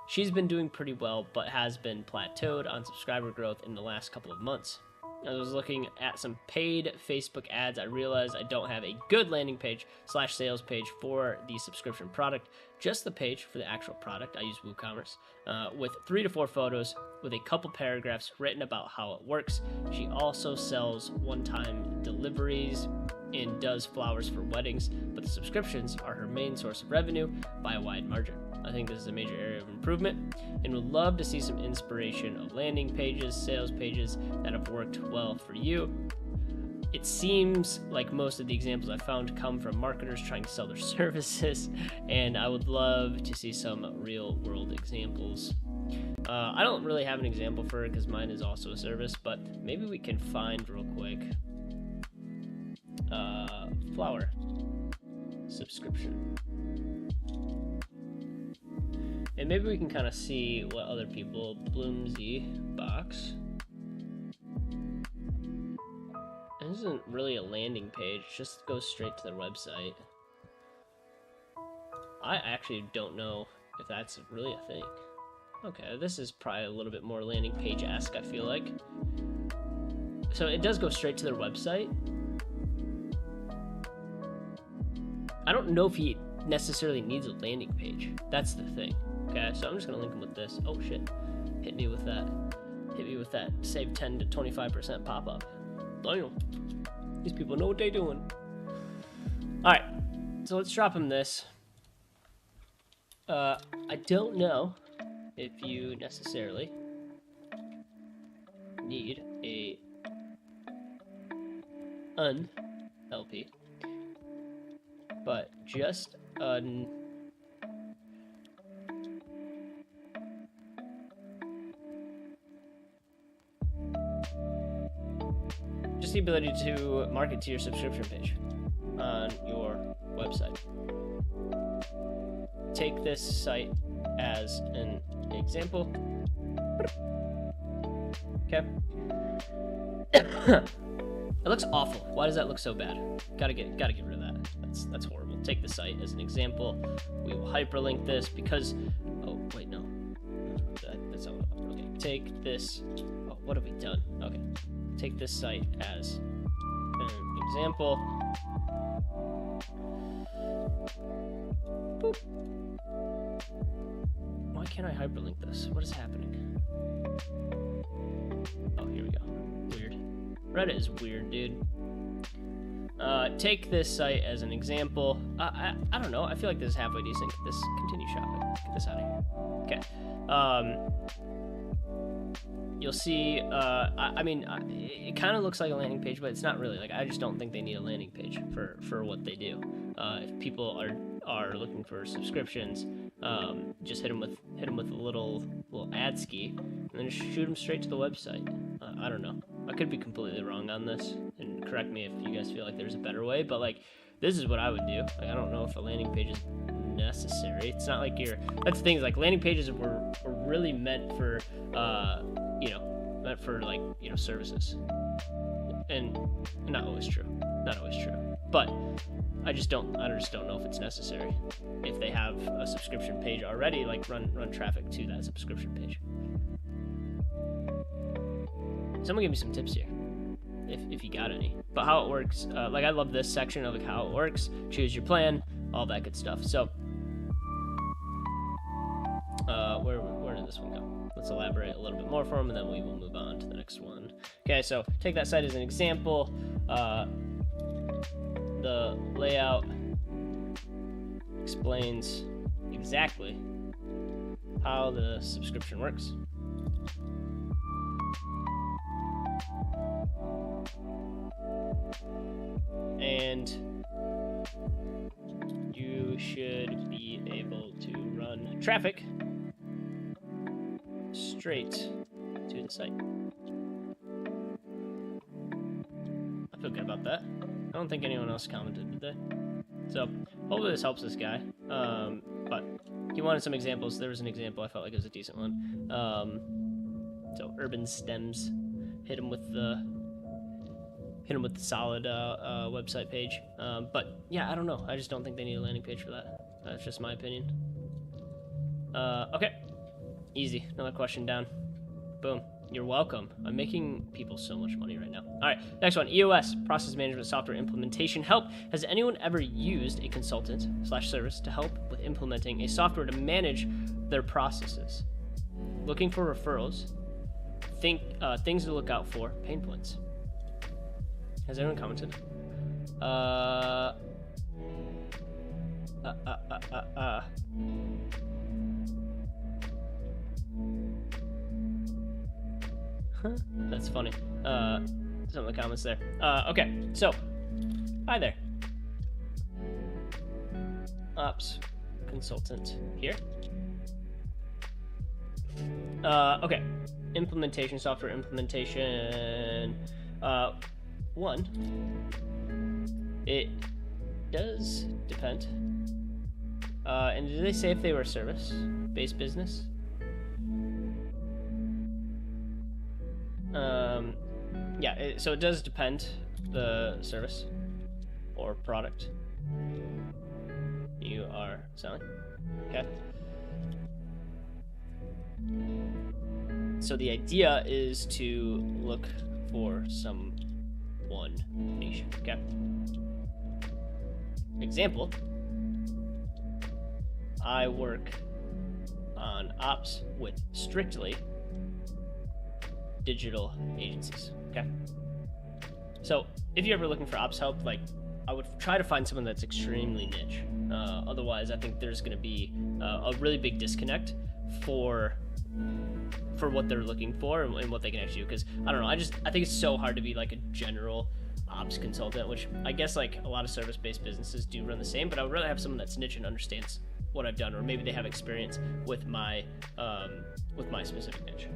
She's been doing pretty well, but has been plateaued on subscriber growth in the last couple of months. I was looking at some paid Facebook ads. I realized I don't have a good landing page / sales page for the subscription product, just the page for the actual product. I use WooCommerce with 3 to 4 photos with a couple paragraphs written about how it works. She also sells one-time deliveries and does flowers for weddings, but the subscriptions are her main source of revenue by a wide margin. I think this is a major area of improvement and would love to see some inspiration of landing pages, sales pages that have worked well for you. It seems like most of the examples I found come from marketers trying to sell their services, and I would love to see some real world examples. I don't really have an example for it because mine is also a service, but maybe we can find real quick. Flower subscription. And maybe we can kind of see what other people, Bloomsy box. It isn't really a landing page, just goes straight to their website. I actually don't know if that's really a thing. Okay, this is probably a little bit more landing page-esque, I feel like. So it does go straight to their website. I don't know if he necessarily needs a landing page. That's the thing. Okay, so I'm just gonna link him with this. Oh shit, hit me with that. Hit me with that. Save 10 to 25% pop-up. Damn, these people know what they're doing. All right, so let's drop him this. I don't know if you necessarily need a LP, but just the ability to market to your subscription page on your website. Take this site as an example. Okay. It looks awful. Why does that look so bad? Gotta get rid of that. That's horrible. Take the site as an example. We will hyperlink this because. Oh wait, no. That's not. Okay. Take this. Oh, what have we done? Okay. Take this site as an example. Boop. Why can't I hyperlink this? What is happening? Oh, here we go. Weird. Reddit is weird, dude. Take this site as an example. I don't know. I feel like this is halfway decent. Get this continue shopping. Get this out of here. Okay. You'll see. I mean, it kind of looks like a landing page, but it's not really. Like, I just don't think they need a landing page for what they do. If people are looking for subscriptions, just hit them with a little ad ski, and then just shoot them straight to the website. I don't know. I could be completely wrong on this, and correct me if you guys feel like there's a better way. But like, this is what I would do. Like, I don't know if a landing page is necessary. It's not like that's the thing. Is like landing pages were really meant for like services, and not always true. But I just don't know if it's necessary. If they have a subscription page already, like run traffic to that subscription page. Someone give me some tips here, if you got any. But how it works, like I love this section of like how it works. Choose your plan, all that good stuff. So, where did this one go? Let's elaborate a little bit more for them, and then we will move on to the next one. Okay, so take that site as an example. The layout explains exactly how the subscription works. And you should be able to run traffic straight to the site. I feel good about that. I don't think anyone else commented, did they? So hopefully this helps this guy. But he wanted some examples. There was an example I felt like it was a decent one. So urban stems, hit him with the solid website page. But yeah, I don't know. I just don't think they need a landing page for that. That's just my opinion. Okay, easy. Another question down. Boom. You're welcome. I'm making people so much money right now. All right, next one. EOS, process management software implementation help. Has anyone ever used a consultant/service to help with implementing a software to manage their processes? Looking for referrals. Things to look out for. Pain points. Has anyone commented? That's funny. Some of the comments there. Okay, so hi there. Ops consultant here. Okay, implementation, software implementation. One, it does depend. And did they say if they were a service-based business? Yeah, so it does depend the service or product you are selling. Okay. So the idea is to look for one niche. Okay. Example. I work on ops with strictly digital agencies. Okay. So if you're ever looking for ops help, like I would try to find someone that's extremely niche. Otherwise, I think there's going to be a really big disconnect for what they're looking for and what they can actually do. Because I don't know, I think it's so hard to be like a general ops consultant, which I guess like a lot of service-based businesses do run the same. But I would rather have someone that's niche and understands what I've done, or maybe they have experience with my specific niche.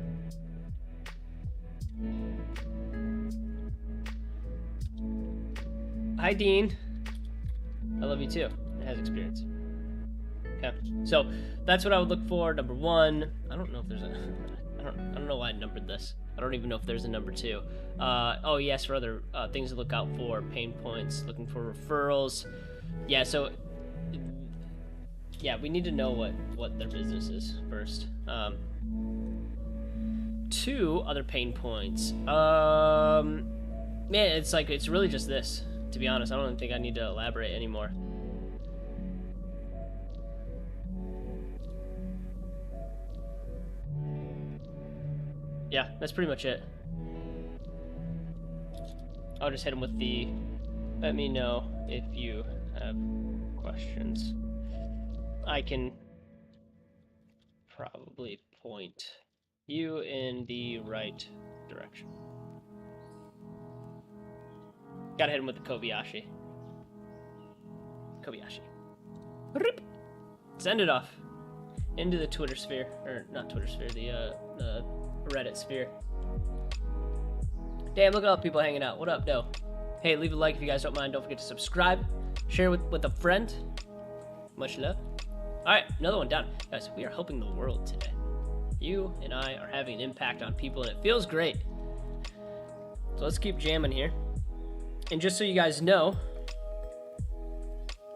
Hi, Dean. I love you too. It has experience. Okay, so that's what I would look for. Number one. I don't know if there's a. I don't know why I numbered this. I don't even know if there's a number two. Oh yes, for other things to look out for, pain points, looking for referrals. Yeah, so yeah, we need to know what their business is first. Two other pain points. Man, it's really just this. To be honest, I don't think I need to elaborate anymore. Yeah, that's pretty much it. I'll just hit him with the, let me know if you have questions. I can probably point you in the right direction. Gotta hit him with the Kobayashi. Send it off into the Twitter sphere, or not Twitter sphere, the Reddit sphere. Damn, look at all the people hanging out. What up, though? Hey, leave a like if you guys don't mind. Don't forget to subscribe. Share with a friend. Much love. All right, another one down. Guys, we are helping the world today. You and I are having an impact on people, and it feels great. So let's keep jamming here. And just so you guys know,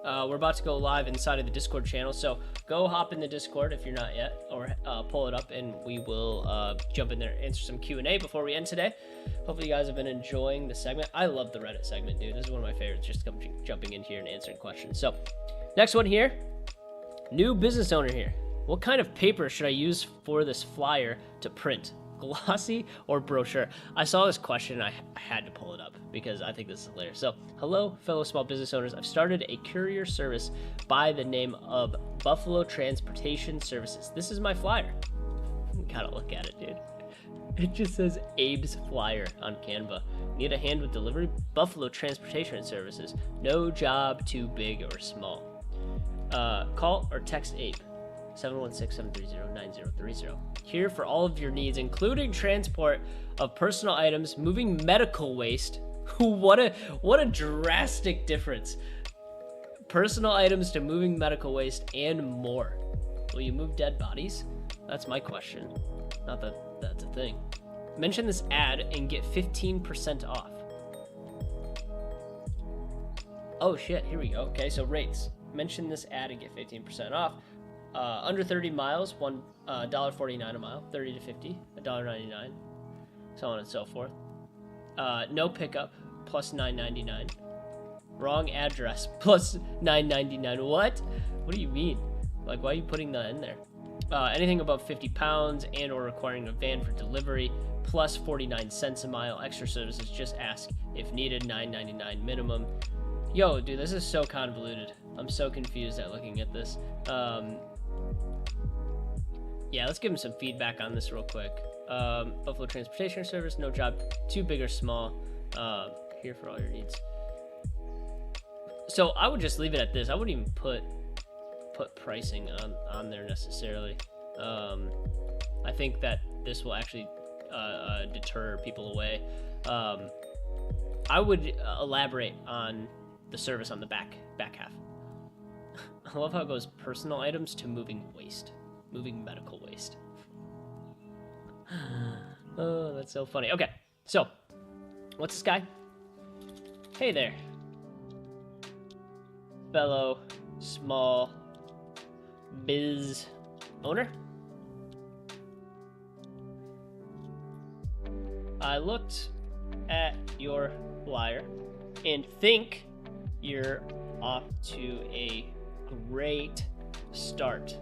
we're about to go live inside of the Discord channel, so go hop in the Discord if you're not yet, or pull it up, and we will jump in there and answer some Q&A before we end today. Hopefully you guys have been enjoying the segment. I love the Reddit segment, dude. This is one of my favorites, just jumping in here and answering questions. So next one here, new business owner here. What kind of paper should I use for this flyer to print? Glossy or brochure? I saw this question and I had to pull it up because I think this is hilarious. So, hello, fellow small business owners. I've started a courier service by the name of Buffalo Transportation Services. This is my flyer. Gotta look at it, dude. It just says Abe's flyer on Canva. Need a hand with delivery? Buffalo Transportation Services. No job too big or small. Call or text Abe. 716-730-9030. Here for all of your needs, including transport of personal items, moving medical waste. What a drastic difference. Personal items to moving medical waste and more. Will you move dead bodies? That's my question. Not that that's a thing. Mention this ad and get 15% off. Oh shit, here we go. Okay, so rates. Mention this ad and get 15% off. Under 30 miles, $1.49 a mile. 30 to 50, $1.99, so on and so forth. No pickup, plus $9.99. Wrong address, plus $9.99. What do you mean? Like, why are you putting that in there? Anything above 50 pounds and or requiring a van for delivery, plus 49 cents a mile. Extra services, just ask if needed. $9.99 minimum. Yo, dude, this is so convoluted. I'm so confused at looking at this. Yeah, let's give him some feedback on this real quick. Buffalo Transportation Service, no job too big or small. Here for all your needs. So I would just leave it at this. I wouldn't even put pricing on there necessarily. I think that this will actually deter people away. I would elaborate on the service on the back half. I love how it goes personal items to moving waste. Moving medical waste. Oh, that's so funny. Okay, so what's this guy? Hey there, fellow small biz owner. I looked at your flyer and think you're off to a great start.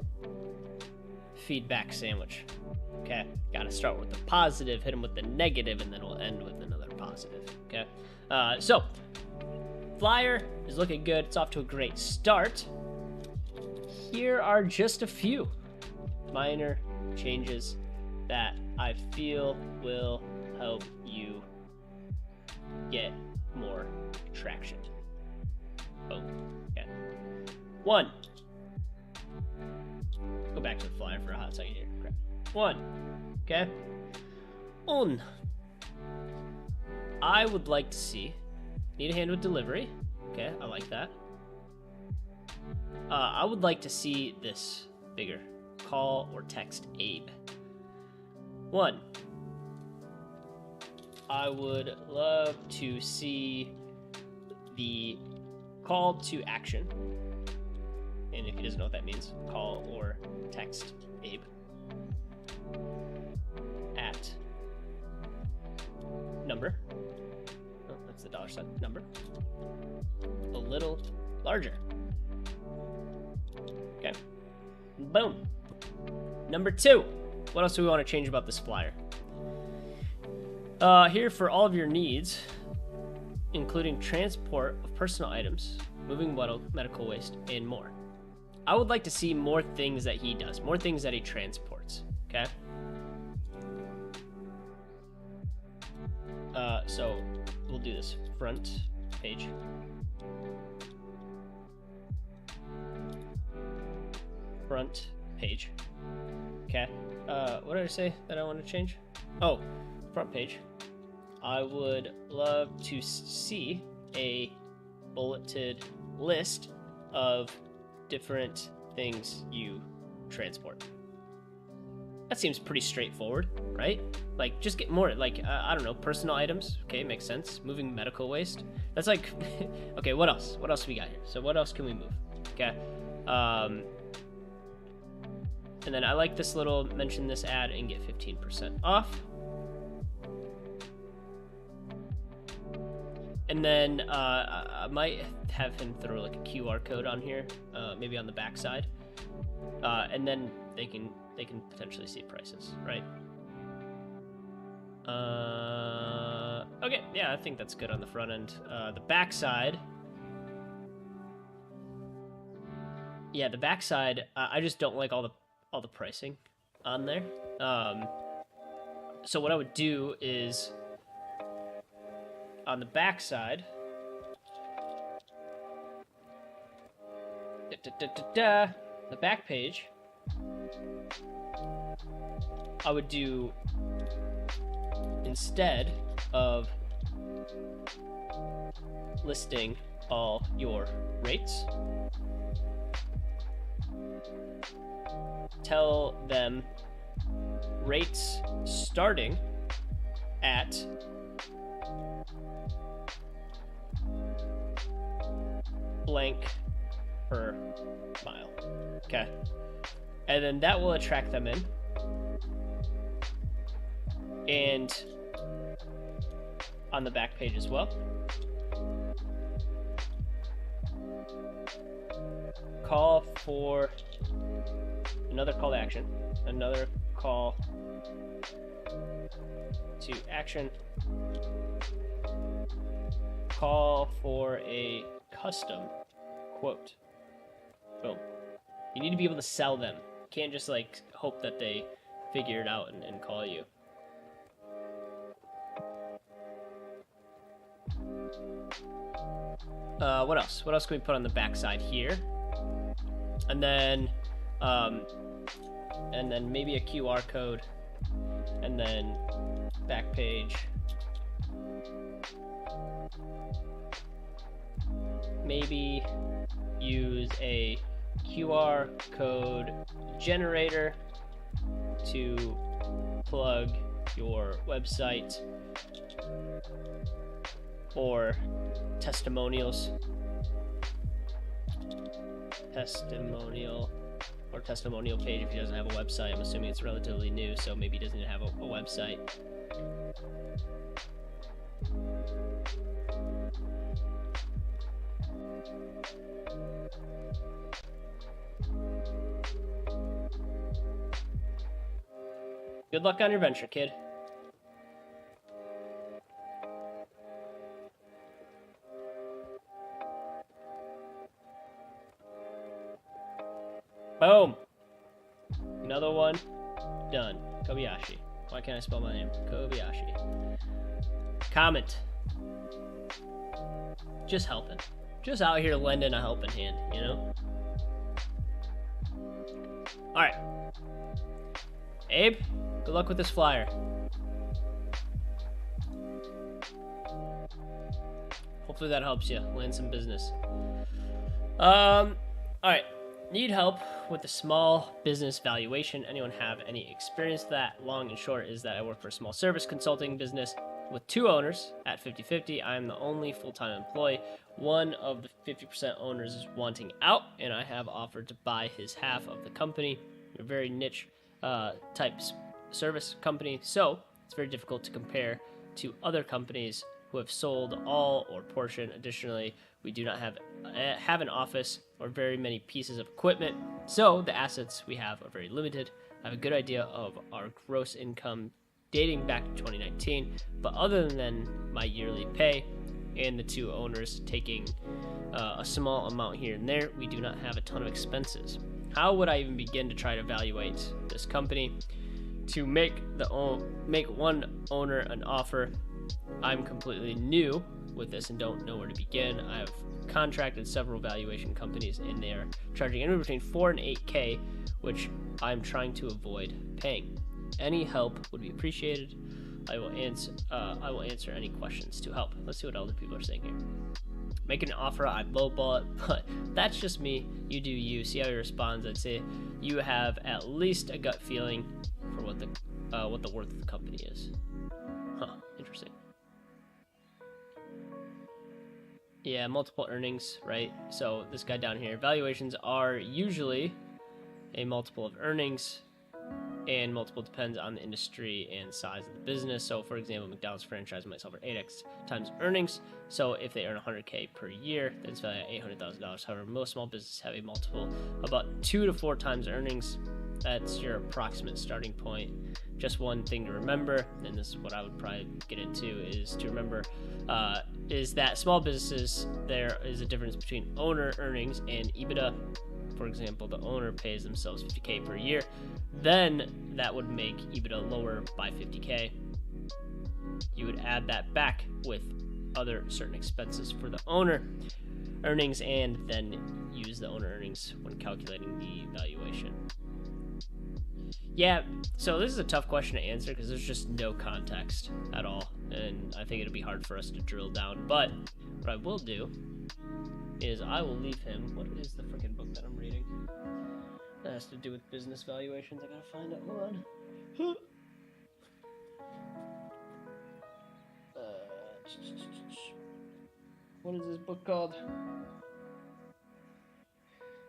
Feedback sandwich. Okay, gotta start with the positive, hit him with the negative, and then we'll end with another positive. Okay, so flyer is looking good. It's off to a great start. Here are just a few minor changes that I feel will help you get more traction. Boom. Okay. 1. Go back to the flyer for a hot second here. Crap. 1. Okay. 1. I would like to see. Need a hand with delivery. Okay, I like that. I would like to see this bigger. Call or text Abe. 1. I would love to see the call to action. And if he doesn't know what that means, call or text Abe at number. Oh, that's the $sign number. A little larger. Okay. Boom. Number 2. What else do we want to change about this flyer? Here for all of your needs, including transport of personal items, moving medical waste, and more. I would like to see more things that he does, more things that he transports, okay? So we'll do this. Front page. Front page. Okay. What did I say that I want to change? Oh, front page. I would love to see a bulleted list of different things you transport. That seems pretty straightforward, right? Like, just get more, like, I don't know, personal items. Okay, makes sense. Moving medical waste. That's like, okay, what else? What else we got here? So what else can we move? Okay. And then I like this little, mention this ad and get 15% off. And then I might have him throw like a QR code on here, maybe on the back side. And then they can potentially see prices, right? Okay, yeah, I think that's good on the front end. The back side. Yeah, the back side, I just don't like all the pricing on there. So what I would do is on the back side, the back page, I would do, instead of listing all your rates, tell them rates starting at blank per mile. Okay. And then that will attract them in. And on the back page as well, call for another call to action, another call to action, call for a custom quote. Boom. You need to be able to sell them. You can't just like hope that they figure it out and call you. What else? What else can we put on the back side here? And then maybe a QR code, and then back page. Maybe use a QR code generator to plug your website or testimonials. Testimonial page if he doesn't have a website. I'm assuming it's relatively new, so maybe he doesn't have a website. Good luck on your venture, kid. Done. Kobayashi. Why can't I spell my name? Kobayashi. Comment. Just helping. Just out here lending a helping hand, you know? Alright. Abe, good luck with this flyer. Hopefully that helps you land some business. Alright. Need help with the small business valuation. Anyone have any experience with that? Long and short is that I work for a small service consulting business with 2 owners at 50-50. I am the only full-time employee. One of the 50% owners is wanting out, and I have offered to buy his half of the company. A very niche type service company, so it's very difficult to compare to other companies who have sold all or portion. Additionally, we do not have an office or very many pieces of equipment, so the assets we have are very limited. I have a good idea of our gross income dating back to 2019, but other than my yearly pay and the 2 owners taking a small amount here and there, we do not have a ton of expenses. How would I even begin to try to evaluate this company? To make one owner an offer, I'm completely new with this and don't know where to begin. I've contracted several valuation companies and they are charging anywhere between $4,000 and $8,000, which I'm trying to avoid paying. Any help would be appreciated. I will answer any questions to help. Let's see what other people are saying here. Make an offer, I'd lowball it, but that's just me. You do you. See how he responds. I'd say you have at least a gut feeling for what the worth of the company is. Huh, interesting. Yeah, multiple earnings, right? So this guy down here, valuations are usually a multiple of earnings, and multiple depends on the industry and size of the business. So for example, McDonald's franchise might sell for 8x times earnings. So if they earn $100K per year, that's valued at $800,000. However, most small businesses have a multiple about 2 to 4 times earnings. That's your approximate starting point. Just one thing to remember, and this is what I would probably get into, is to remember is that small businesses, there is a difference between owner earnings and EBITDA. For example, the owner pays themselves $50K per year, then that would make EBITDA lower by $50K. You would add that back with other certain expenses for the owner earnings and then use the owner earnings when calculating the valuation. Yeah, so this is a tough question to answer because there's just no context at all, and I think it'll be hard for us to drill down. But what I will do is I will leave him. What is the freaking book that I'm reading? That has to do with business valuations. I gotta find it. Hold on. What is this book called?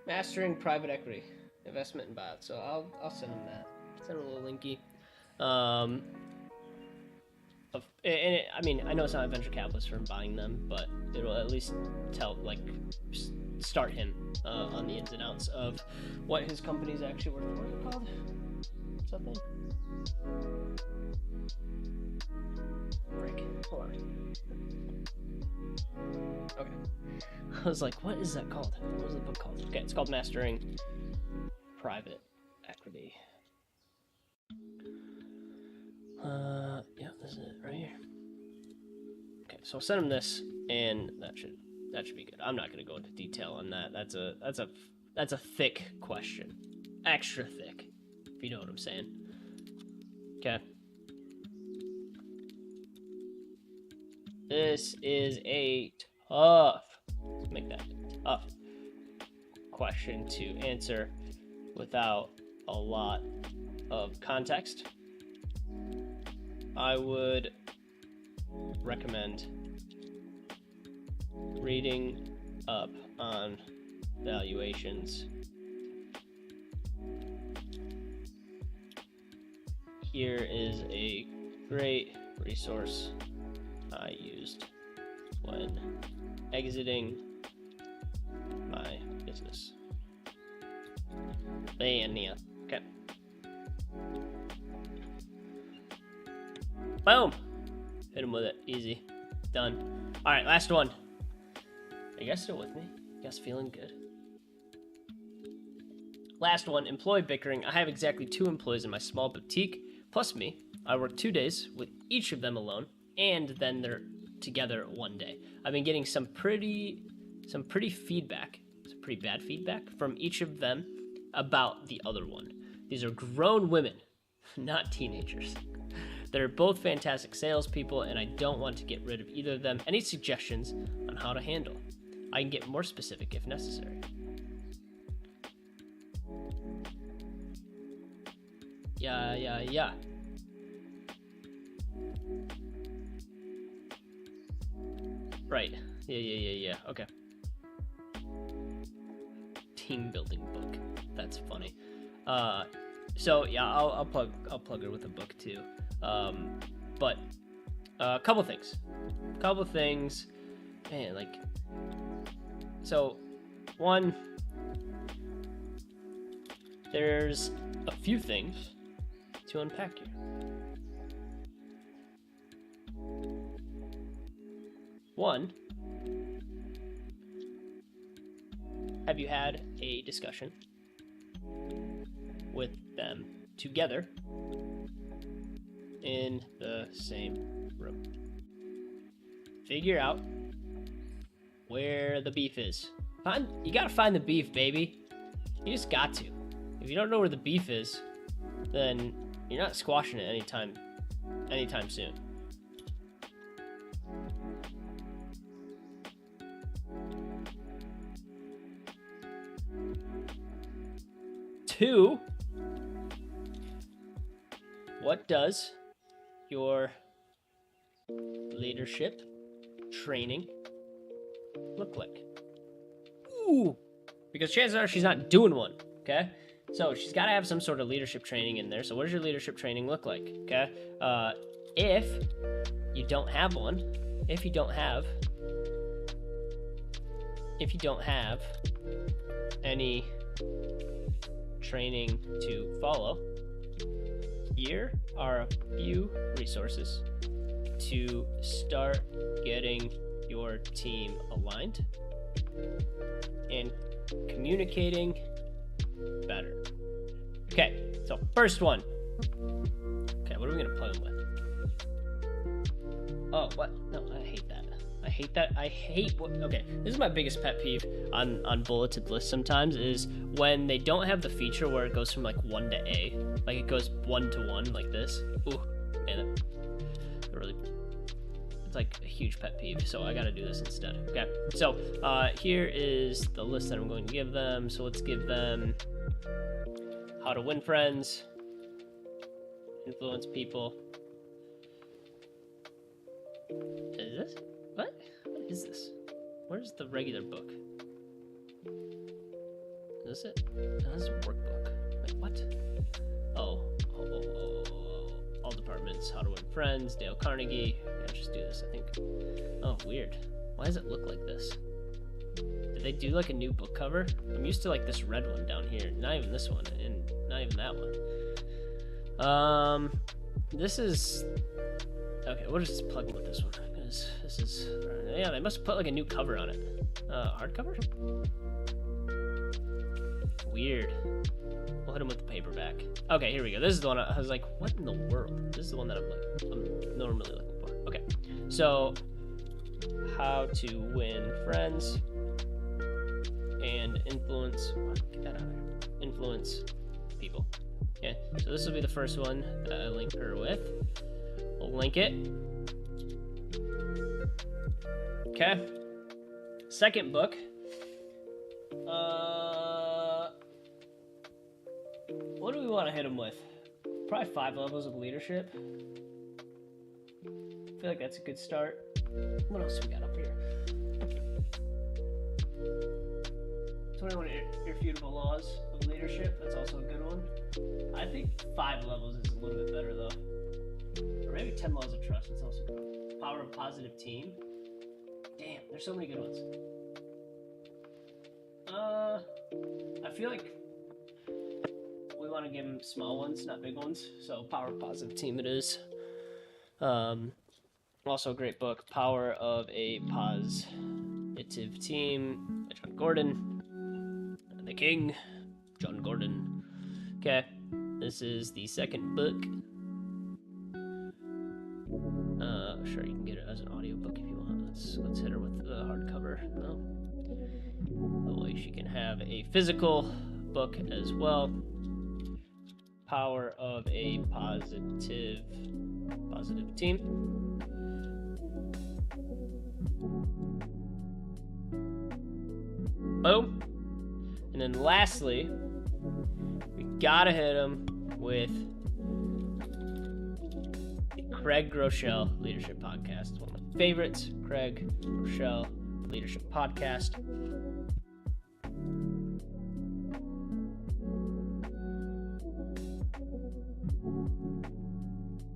Mastering Private Equity, Investment in Buyout. So I'll send him that. Send him a little linky. I mean, I know it's not a venture capitalist firm buying them, but it'll at least start him on the ins and outs of what his company's actually worth. What is it called? What's that thing? Break. Hold on. Okay. I was like, what is that called? What was the book called? Okay, it's called Mastering Private Equity. Yeah, this is it right here. Okay, so I'll send him this, and that should be good. I'm not gonna go into detail on that. That's a thick question, extra thick, if you know what I'm saying. Okay. This is a tough, let's make that tough question to answer without a lot of context. I would recommend reading up on valuations. Here is a great resource I used when exiting my business. Okay. Boom! Hit him with it. Easy. Done. Alright, last one. Are you guys still with me? You guys feeling good? Last one, employee bickering. I have exactly 2 employees in my small boutique, plus me. I work 2 days with each of them alone, and then they're together 1 day. I've been getting some pretty feedback, some pretty bad feedback from each of them about the other one. These are grown women, not teenagers. They're both fantastic salespeople, and I don't want to get rid of either of them. Any suggestions on how to handle? I can get more specific if necessary. Yeah. Right. Yeah. Okay. Team building book. That's funny. So yeah, I'll plug her with a book too. But a couple things. Man, like, so one, there's a few things to unpack here. One, have you had a discussion with them together in the same room? Figure out where the beef is. You gotta find the beef, baby. You just got to. If you don't know where the beef is, then you're not squashing it anytime soon. Two, what does your leadership training look like? Ooh, because chances are she's not doing one, okay? So she's got to have some sort of leadership training in there. So what does your leadership training look like, okay? If you don't have one, if you don't have any training to follow, here are a few resources to start getting your team aligned and communicating better. Okay, so first one. Okay, what are we gonna play them with? Oh, what? No, I hate that. Okay, this is my biggest pet peeve on bulleted lists sometimes, is when they don't have the feature where it goes from like 1 to A. Like it goes 1 to 1 like this. Ooh, man, it's like a huge pet peeve, so I gotta do this instead. Okay, so here is the list that I'm going to give them. So let's give them how to win friends, influence people. Is this? What is this? Where's the regular book? Is this it? No, this is a workbook. Wait, what? Oh. All departments, how to win friends, Dale Carnegie. Yeah, just do this, I think. Oh, weird. Why does it look like this? Did they do like a new book cover? I'm used to like this red one down here. Not even this one, and not even that one. This is... Okay, we'll just plug in with this one. Because this is... Yeah, they must put like a new cover on it. Hardcover? Weird. We'll hit them with the paperback. Okay, here we go. This is the one I was like, what in the world? This is the one that I'm normally looking for. Okay, so how to win friends and influence. Get that out of there. Influence people. Okay, so this will be the first one that I link her with. We'll link it. Okay. Second book. What do we want to hit them with? Probably 5 levels of leadership. I feel like that's a good start. What else we got up here? 21 irrefutable laws of leadership. That's also a good one. I think 5 levels is a little bit better though. Or maybe 10 laws of trust. That's also good. Power of positive team. Damn, there's so many good ones. I feel like we want to give them small ones, not big ones. So power of positive team it is. Also a great book, Power of a Positive Team by John Gordon, The King. John Gordon. Okay, this is the second book. Sure, you can get it as an audiobook if you want. Let's hit her with the hardcover. No. That way she can have a physical book as well. Power of a positive team. Boom. And then lastly, we gotta hit him with the Craig Groeschel Leadership Podcast. It's one of my favorites. Craig Groeschel Leadership Podcast.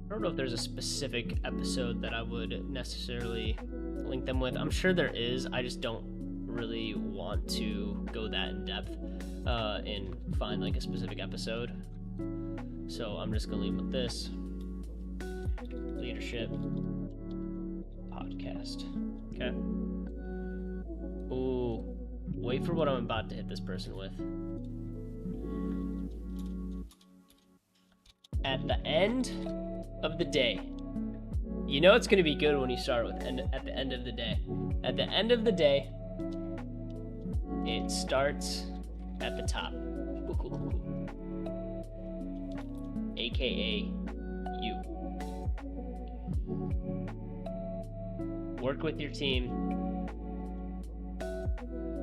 I don't know if there's a specific episode that I would necessarily link them with. I'm sure there is. I just don't really want to go that in depth and find like a specific episode. So I'm just gonna leave with this Leadership Podcast. Okay. Ooh, wait for what I'm about to hit this person with. At the end of the day, you know it's gonna be good when you start with at the end of the day. At the end of the day, it starts at the top. AKA you. Work with your team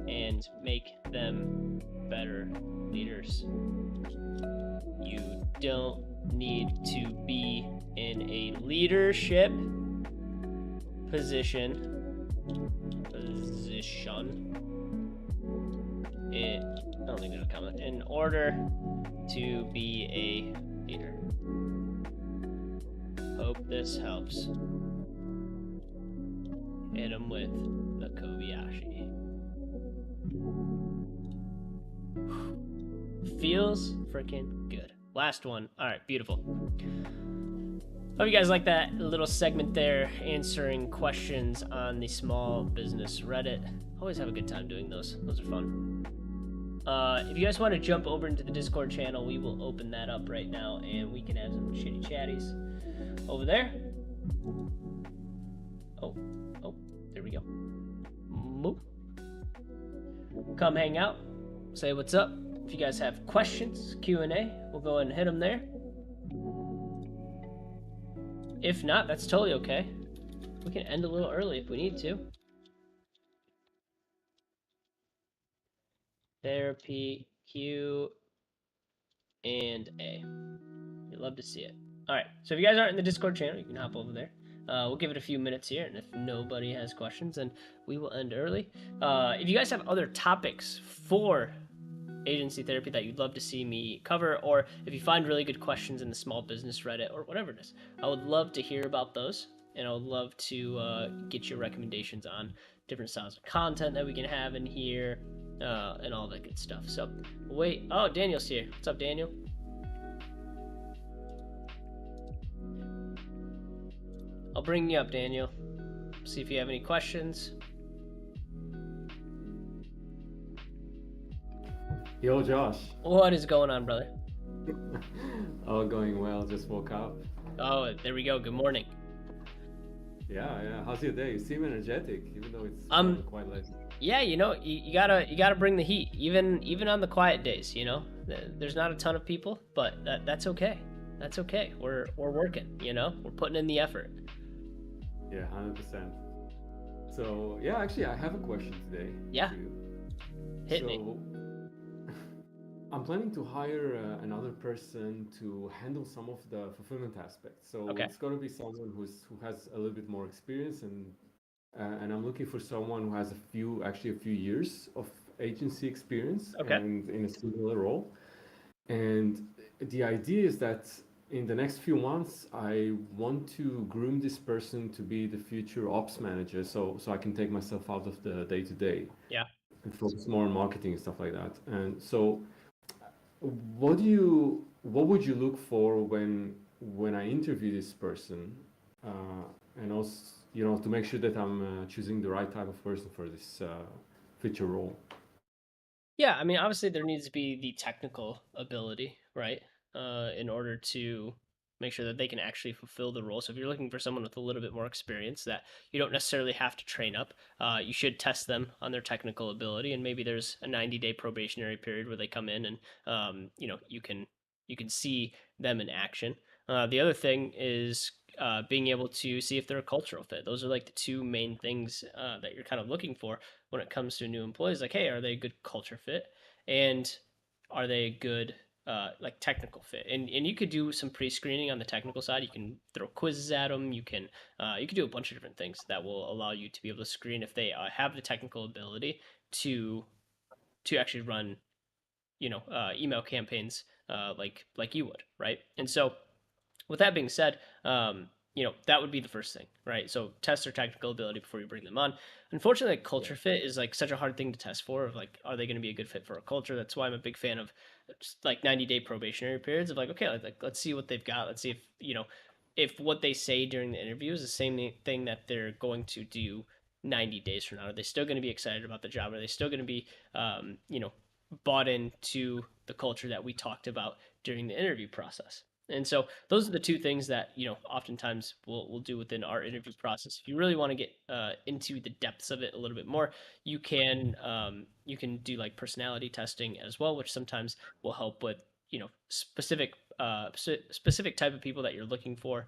and make them better leaders. You don't need to be in a leadership position. I don't think there's a comment. In order to be a leader. Hope this helps. Hit him with the Kobayashi. Feels freaking good. Last one. All right, beautiful. Hope you guys like that little segment there, answering questions on the small business Reddit. Always have a good time doing those. Those are fun. If you guys want to jump over into the Discord channel, we will open that up right now, and we can have some chitty chatties over there. Oh, there we go. Move. Come hang out. Say what's up. If you guys have questions, Q&A, we'll go ahead and hit them there. If not, that's totally okay. We can end a little early if we need to. Therapy, Q, and A. You'd love to see it. All right, so if you guys aren't in the Discord channel, you can hop over there. We'll give it a few minutes here, and if nobody has questions, then we will end early. If you guys have other topics for agency therapy that you'd love to see me cover, or if you find really good questions in the small business Reddit or whatever it is, I would love to hear about those, and I would love to get your recommendations on different styles of content that we can have in here, and all that good stuff. So wait, oh, Daniel's here. What's up, Daniel? I'll bring you up, Daniel. See if you have any questions. Yo, Josh. What is going on, brother? All going well. Just woke up. Oh, there we go. Good morning. Yeah. How's your day? You seem energetic, even though it's quite late. Yeah, you know, you gotta bring the heat, even on the quiet days. You know, there's not a ton of people, but that's okay. That's okay. We're working. You know, we're putting in the effort. Yeah, 100%. So yeah, actually, I have a question today. Yeah. For you. Hit me. I'm planning to hire another person to handle some of the fulfillment aspects. So Okay. it's going to be someone who has a little bit more experience, and I'm looking for someone who has a few years of agency experience, Okay. and in a similar role. And the idea is that in the next few months, I want to groom this person to be the future ops manager, so I can take myself out of the day-to-day. Yeah. And focus more on marketing and stuff like that. And so what would you look for when I interview this person, and also, you know, to make sure that I'm choosing the right type of person for this future role? Yeah, I mean, obviously there needs to be the technical ability, right? In order to make sure that they can actually fulfill the role. So if you're looking for someone with a little bit more experience that you don't necessarily have to train up, you should test them on their technical ability, and maybe there's a 90-day probationary period where they come in and you can see them in action. The other thing is being able to see if they're a cultural fit. Those are like the two main things that you're kind of looking for when it comes to new employees. Like, hey, are they a good culture fit, and are they a good like technical fit? And you could do some pre-screening on the technical side. You can throw quizzes at them. You can do a bunch of different things that will allow you to be able to screen if they have the technical ability to actually run email campaigns like you would, right? And so with that being said, that would be the first thing, right? So test their technical ability before you bring them on. Unfortunately, like, Yeah. culture fit is like such a hard thing to test for. Of like, are they going to be a good fit for a culture? That's why I'm a big fan of just like 90-day probationary periods of like, okay, like let's see what they've got. Let's see if what they say during the interview is the same thing that they're going to do 90 days from now. Are they still going to be excited about the job? Are they still going to be, bought into the culture that we talked about during the interview process? And so those are the two things that oftentimes we'll do within our interview process. If you really want to get into the depths of it a little bit more, you can do like personality testing as well, which sometimes will help with specific type of people that you're looking for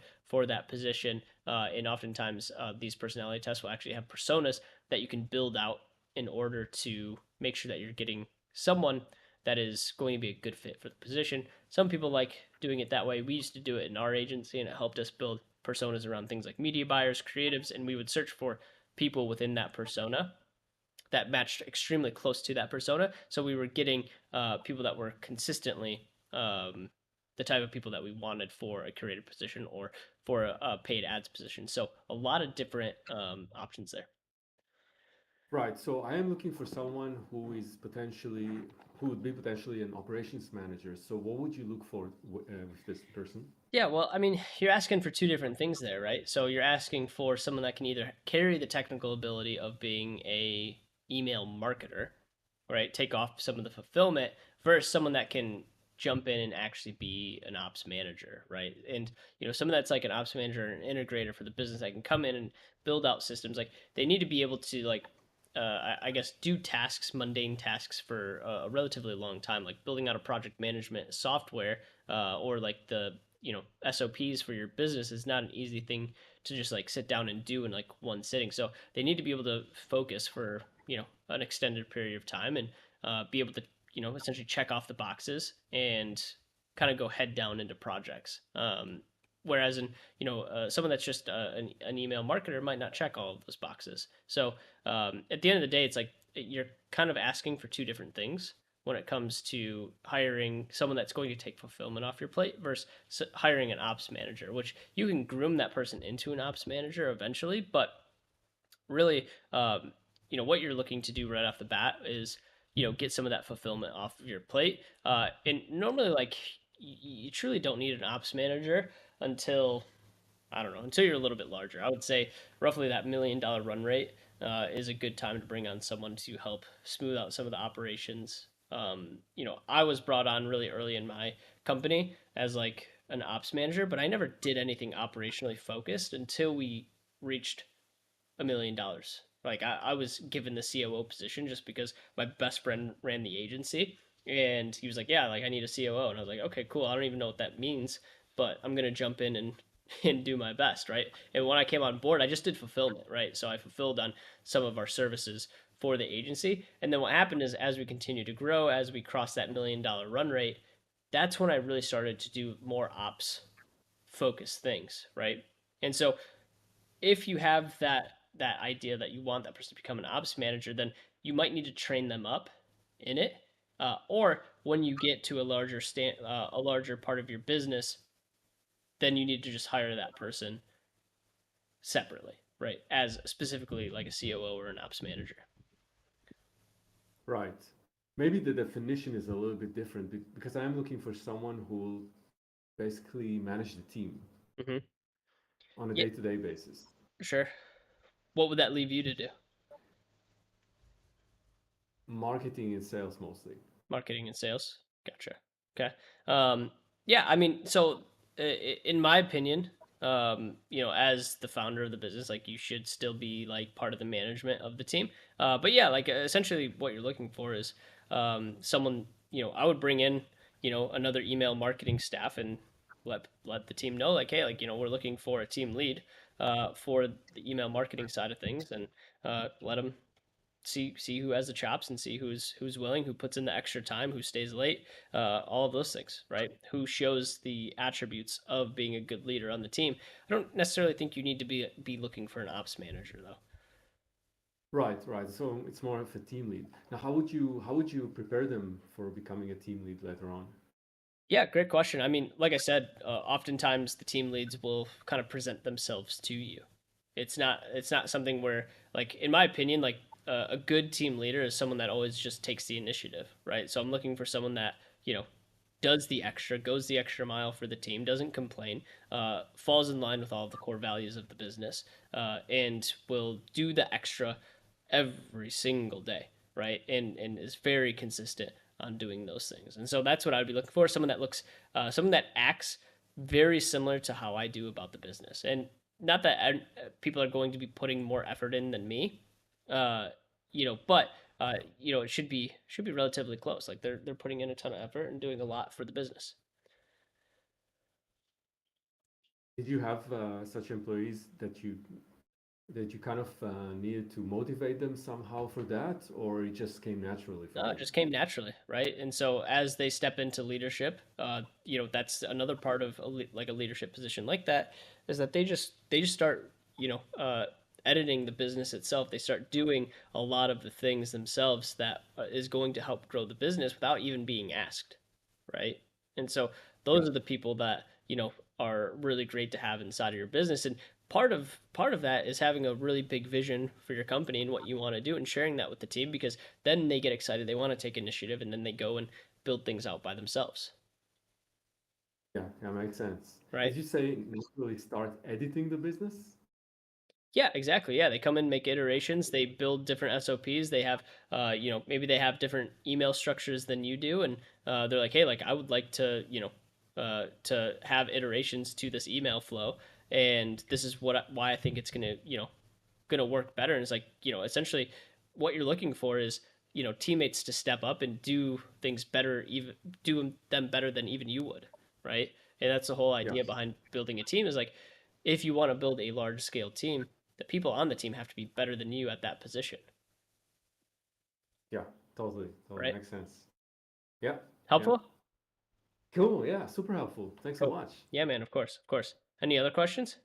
that position. And oftentimes these personality tests will actually have personas that you can build out in order to make sure that you're getting someone that is going to be a good fit for the position. Some people like doing it that way. We used to do it in our agency, and it helped us build personas around things like media buyers, creatives, and we would search for people within that persona that matched extremely close to that persona. So we were getting people that were consistently the type of people that we wanted for a creative position or for a paid ads position. So a lot of different options there. Right. So I am looking for someone who would be potentially an operations manager. So what would you look for with this person? Yeah, well, I mean, you're asking for two different things there, right? So you're asking for someone that can either carry the technical ability of being a email marketer, right? Take off some of the fulfillment versus someone that can jump in and actually be an ops manager, right? And someone that's like an ops manager or an integrator for the business that can come in and build out systems. Like they need to be able to like I guess do tasks, mundane tasks for a relatively long time, like building out a project management software or like the SOPs for your business is not an easy thing to just like sit down and do in like one sitting. So they need to be able to focus for an extended period of time and be able to essentially check off the boxes and kind of go head down into projects. Whereas in someone that's just an email marketer might not check all of those boxes. So at the end of the day, it's like you're kind of asking for two different things when it comes to hiring someone that's going to take fulfillment off your plate versus hiring an ops manager, which you can groom that person into an ops manager eventually. But really, what you're looking to do right off the bat is, get some of that fulfillment off of your plate. And normally, like, you truly don't need an ops manager until I don't know, until you're a little bit larger. I would say roughly that $1 million run rate is a good time to bring on someone to help smooth out some of the operations. I was brought on really early in my company as like an ops manager, but I never did anything operationally focused until we reached $1 million. Like I was given the COO position just because my best friend ran the agency, and he was like, "Yeah, like I need a COO," and I was like, "Okay, cool. I don't even know what that means, but I'm gonna jump in and and do my best, right?" And when I came on board, I just did fulfillment, right? So I fulfilled on some of our services for the agency, and then what happened is as we continued to grow, as we crossed that $1 million run rate, that's when I really started to do more ops focused things, right? And so if you have that idea that you want that person to become an ops manager, then you might need to train them up in it. Or when you get to a larger part of your business, then you need to just hire that person separately, right? As specifically like a COO or an ops manager. Right. Maybe the definition is a little bit different because I am looking for someone who will basically manage the team Mm-hmm. on a Yeah, day-to-day basis. sure. What would that leave you to do? Marketing and sales mostly. Marketing and sales. Gotcha. Okay. Um, yeah, I mean, so in my opinion, as the founder of the business, like you should still be like part of the management of the team. But yeah, like essentially what you're looking for is someone, I would bring in, another email marketing staff and let the team know like, hey, like, we're looking for a team lead for the email marketing side of things, and let them see who has the chops and see who's willing, who puts in the extra time, who stays late, all of those things, right? Who shows the attributes of being a good leader on the team. I don't necessarily think you need to be looking for an ops manager though. Right, right. So it's more of a team lead. Now, how would you prepare them for becoming a team lead later on? Yeah, great question. I mean, like I said, oftentimes the team leads will kind of present themselves to you. It's not something where, like, in my opinion, like a good team leader is someone that always just takes the initiative, right? So I'm looking for someone that does the extra, goes the extra mile for the team, doesn't complain, falls in line with all of the core values of the business, and will do the extra every single day, right? And is very consistent on doing those things. And so that's what I'd be looking for. Someone that acts very similar to how I do about the business. And not that people are going to be putting more effort in than me, uh, but it should be relatively close. Like they're putting in a ton of effort and doing a lot for the business. Did you have such employees that you kind of needed to motivate them somehow for that, or it just came naturally for No, it them? just came naturally, right? And so as they step into leadership, that's another part of like a leadership position like that, is that they just start, editing the business itself. They start doing a lot of the things themselves that is going to help grow the business without even being asked, right? And so Yeah, those are the people that are really great to have inside of your business. And part of that is having a really big vision for your company and what you want to do, and sharing that with the team, because then they get excited, they want to take initiative, and then they go and build things out by themselves, yeah, that makes sense. right? Did you say naturally start editing the business? Yeah, exactly. Yeah, they come in, make iterations, they build different SOPs. They have, maybe they have different email structures than you do, and they're like, hey, like I would like to, to have iterations to this email flow, and this is why I think it's gonna work better. And it's like, essentially, what you're looking for is teammates to step up and do things better, even do them better than even you would, right? And that's the whole Yeah, idea behind building a team, is like, if you want to build a large scale team, the people on the team have to be better than you at that position, yeah, totally, totally right? makes sense. Yeah, yeah, Helpful? cool. Yeah, super helpful. Thanks so Cool. much. Yeah, man, of course, of course. Any other questions?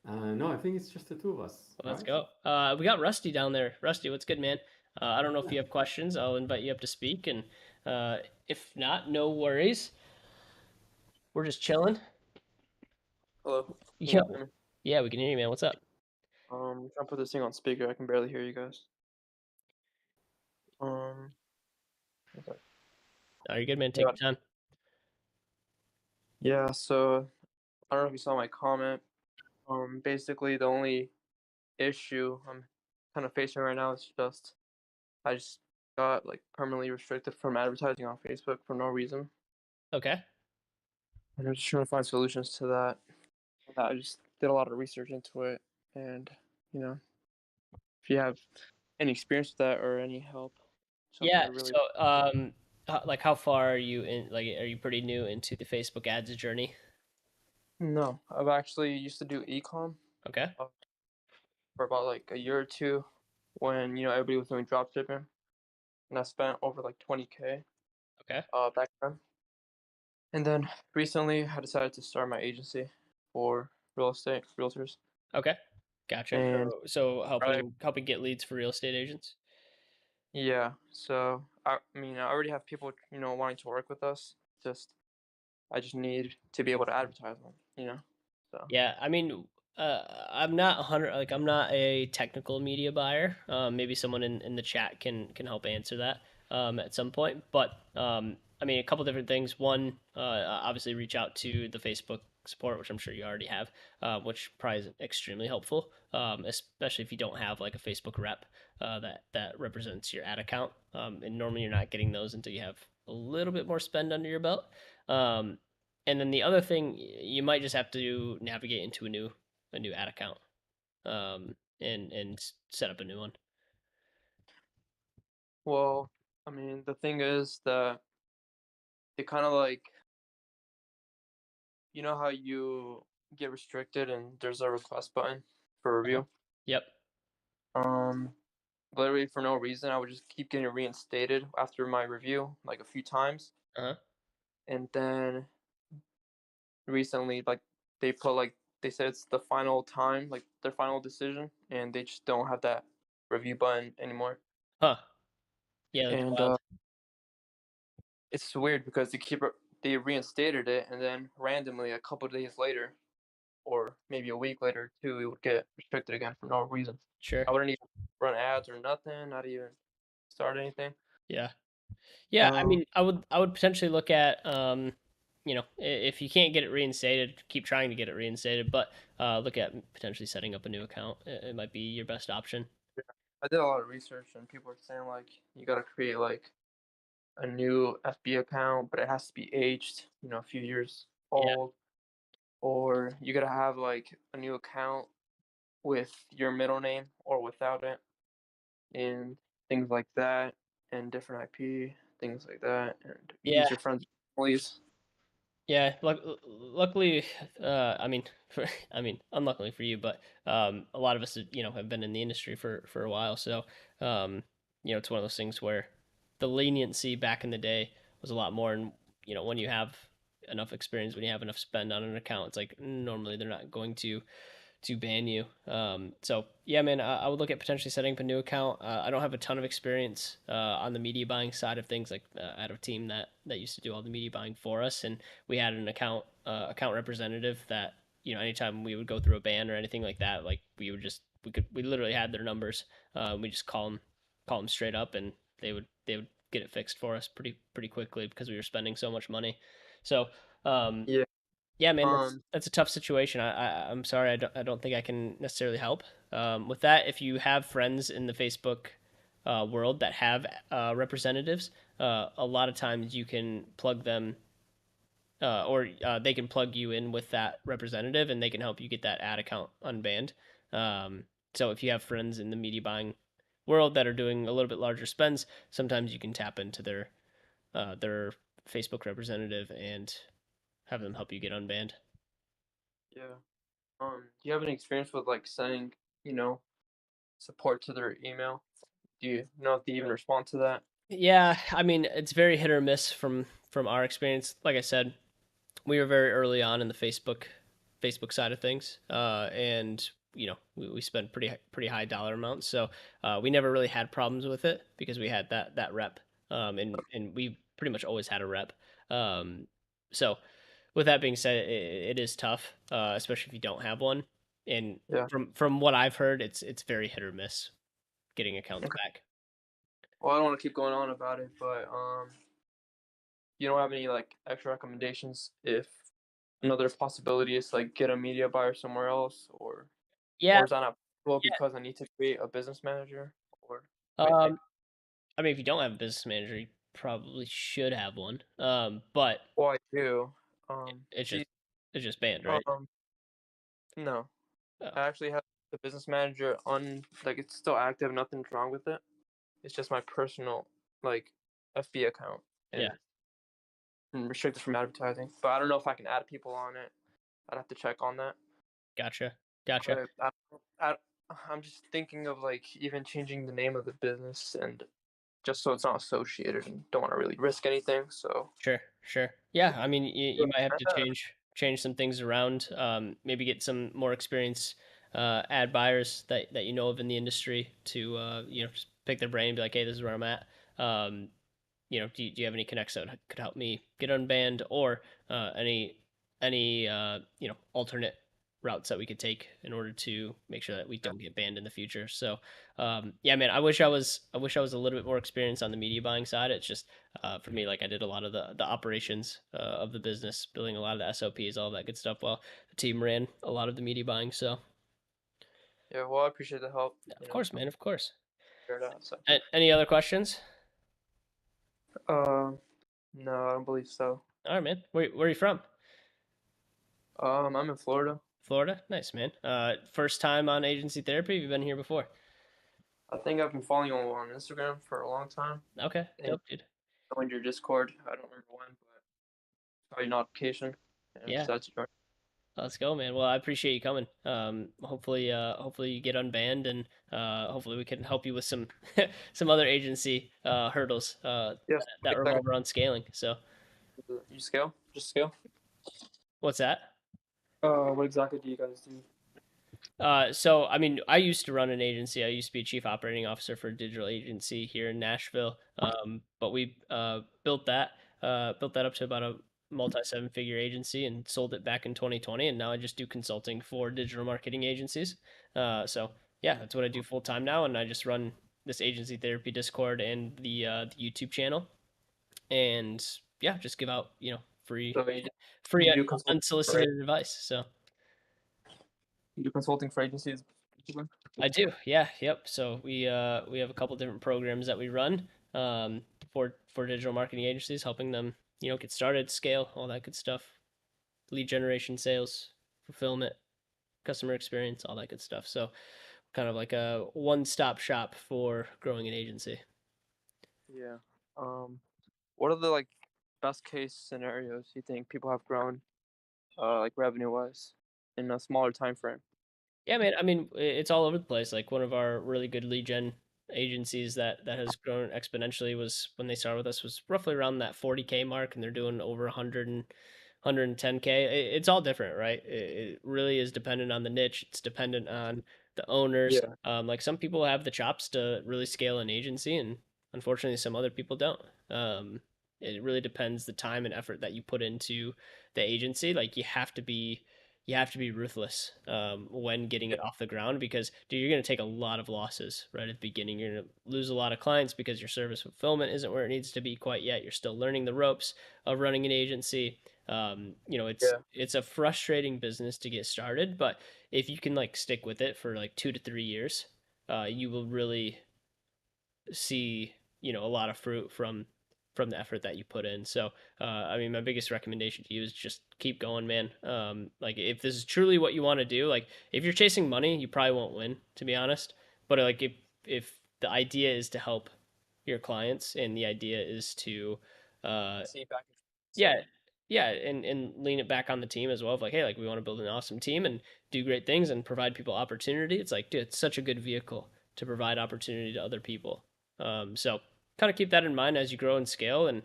No, I think it's just the two of us, Well, let's right? go. We got Rusty down there. Rusty, what's good, man? I don't know if you have questions. I'll invite you up to speak, and if not, no worries. We're just chilling. Hello, can you Yo, hear me? yeah, we can hear you, man. What's up? Trying to put this thing on speaker. I can barely hear you guys. Um, okay. Are you good, man? Take Yeah, your time. yeah. So I don't know if you saw my comment. Basically the only issue I'm kind of facing right now is just I just got like permanently restricted from advertising on Facebook for no reason, Okay. and I'm just trying to find solutions to that. I just did a lot of research into it, and you know, if you have any experience with that or any help, something Yeah. I really. So, like, how far are you in? Like, are you pretty new into the Facebook ads journey? No, I've actually used to do ecom Okay. uh, for about like a year or two when everybody was doing drop shipping, and I spent over like 20K Okay. back then. And then recently, I decided to start my agency for real estate realtors. Okay. Gotcha. And So right, helping get leads for real estate agents. yeah, so I mean, I already have people wanting to work with us. Just I just need to be able to advertise them. So Yeah, I mean, I'm not 100, like I'm not a technical media buyer. Maybe someone in the chat can help answer that at some point. But I mean, a couple different things. One, obviously, reach out to the Facebook support, which I'm sure you already have, which probably is extremely helpful, especially if you don't have like a Facebook rep that represents your ad account. And normally, you're not getting those until you have a little bit more spend under your belt. Um, and then the other thing, you might just have to navigate into a new ad account, and set up a new one. Well, I mean, the thing is that they kind of like, you know how you get restricted and there's a request button for Uh-huh. review? Yep. Um, Literally for no reason, I would just keep getting reinstated after my review, like a few times. Uh-huh. And then recently, like they put like they said it's the final time, like their final decision, and they just don't have that review button anymore. Huh. Yeah, that's And wild. it's weird because they reinstated it, and then randomly a couple of days later, or maybe a week later too, it would get restricted again for no reason. Sure. I wouldn't even run ads or nothing, not even start anything. Yeah. Yeah, I Um, mean, I would potentially look at if you can't get it reinstated, keep trying to get it reinstated, but look at potentially setting up a new account. It might be your best option. I did a lot of research, and people are saying like you gotta create like a new FB account, but it has to be aged, a few years Yeah. old, or you gotta have like a new account with your middle name or without it, and things like that, and different IP, things like that, and Yeah. use your friends' families. Yeah, luckily, I mean, unluckily for you, but a lot of us, have been in the industry for a while, so um, it's one of those things where the leniency back in the day was a lot more, and when you have enough experience, when you have enough spend on an account, it's like normally they're not going to ban you. So yeah, man, I would look at potentially setting up a new account. I don't have a ton of experience on the media buying side of things. Like I had a team that used to do all the media buying for us, and we had an account representative that anytime we would go through a ban or anything like that, like we literally had their numbers. We just call them straight up, and they would get it fixed for us pretty quickly because we were spending so much money. So um, Yeah. yeah, man, that's Um. that's a tough situation. I'm sorry, I don't think I can necessarily help. With that, if you have friends in the Facebook world that have representatives, a lot of times you can plug them, or they can plug you in with that representative, and they can help you get that ad account unbanned. So if you have friends in the media buying world that are doing a little bit larger spends, sometimes you can tap into their Facebook representative and have them help you get unbanned. Yeah. Do you have any experience with like sending, you know, support to their email? Do you know if they even respond to that? Yeah, I mean, it's very hit or miss from our experience. Like I said, we were very early on in the Facebook side of things, and we spent pretty high dollar amounts, so we never really had problems with it because we had that rep, and we pretty much always had a rep. So with that being said, it is tough, especially if you don't have one. And Yeah. from what I've heard, it's very hit or miss getting accounts Okay. back. Well, I don't want to keep going on about it, but you don't have any like extra recommendations if another possibility is like get a media buyer somewhere else, Yeah. or is that not possible because I need to create a business manager, or wait, Um, I mean, if you don't have a business manager, you probably should have one. But well, I do. it's just See, it's just banned, right? no, Oh, I actually have the business manager on, like, it's still active, nothing's wrong with it. It's just my personal, like, FB account, yeah, and restricted from advertising. But I don't know if I can add people on it. I'd have to check on that. gotcha, gotcha. But I, I'm just thinking of like even changing the name of the business, and just so it's not associated, and don't want to really risk anything. So Sure, sure. Yeah, I mean, you might have to yeah, change some things around. Maybe get some more experienced ad buyers that you know of in the industry to just pick their brain and be like, hey, this is where I'm at. Um, do you have any connects that could help me get unbanned, or any alternate routes that we could take in order to make sure that we don't get banned in the future. So yeah, man, I wish I was a little bit more experienced on the media buying side. It's just for me, like I did a lot of the operations of the business, building a lot of the SOPs, all that good stuff, while the team ran a lot of the media buying. So Yeah, well, I appreciate the help. of course, man, of course. Figure it out. So, Any other questions? uh, no, I don't believe so. All right, man. Where are you from? I'm in Florida. Florida. Nice, man. First time on agency therapy. Have you been here before? I think I've been following you on Instagram for a long time. Okay, And dope, dude. joined your Discord. I don't remember when, but saw your notification and Yeah, decided to join. let's go, man. Well, I appreciate you coming. Hopefully you get unbanned, and hopefully we can help you with some some other agency hurdles Yes. that revolve around scaling. So, You scale? Just scale? what's that? What exactly do you guys do? So I mean, I used to run an agency. I used to be a chief operating officer for a digital agency here in Nashville. But we built that up to about a multi seven figure agency and sold it back in 2020. And now I just do consulting for digital marketing agencies. So yeah, that's what I do full time now. And I just run this agency therapy Discord and the YouTube channel. And yeah, just give out free So you, free you do consulting for unsolicited advice. So. you do consulting for agencies? I do. Yeah. Yep. So we have a couple different programs that we run for digital marketing agencies, helping them get started, scale, all that good stuff, lead generation, sales, fulfillment, customer experience, all that good stuff. So kind of like a one-stop shop for growing an agency. Yeah. Um, what are the like best case scenarios you think people have grown, like revenue wise, in a smaller time frame? Yeah, man. I mean, it's all over the place. Like one of our really good lead gen agencies that has grown exponentially was when they started with us was roughly around that 40K mark, and they're doing over 100 and 110K. It's all different, right? It really is dependent on the niche. It's dependent on the owners. Yeah. Like some people have the chops to really scale an agency, and unfortunately, some other people don't. It really depends the time and effort that you put into the agency. Like you have to be ruthless when getting Yeah. it off the ground because dude, you're going to take a lot of losses right at the beginning. You're going to lose a lot of clients because your service fulfillment isn't where it needs to be quite yet. You're still learning the ropes of running an agency. Yeah. It's a frustrating business to get started, but if you can like stick with it for like 2 to 3 years, you will really see a lot of fruit from the effort that you put in. So I mean, my biggest recommendation to you is just keep going, man. Like if this is truly what you want to do, like if you're chasing money, you probably won't win, to be honest. But like if the idea is to help your clients and the idea is to See back. yeah, yeah, and lean it back on the team as well. Of like, hey, like we want to build an awesome team and do great things and provide people opportunity. It's like, dude, it's such a good vehicle to provide opportunity to other people. So kind of keep that in mind as you grow and scale, and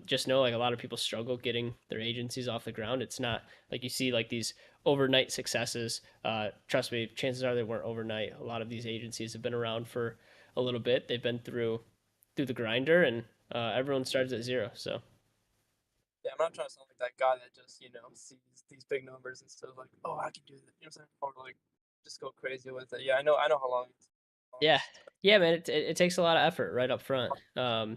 just know like a lot of people struggle getting their agencies off the ground. It's not like you see like these overnight successes. Trust me, chances are they weren't overnight. A lot of these agencies have been around for a little bit. They've been through the grinder, and everyone starts at zero. So. Yeah, I'm not trying to sound like that guy that just sees these big numbers and stuff like, oh, I can do that. You know what I'm saying? Or like just go crazy with it. Yeah, I know how long. Yeah, yeah, man. It takes a lot of effort right up front.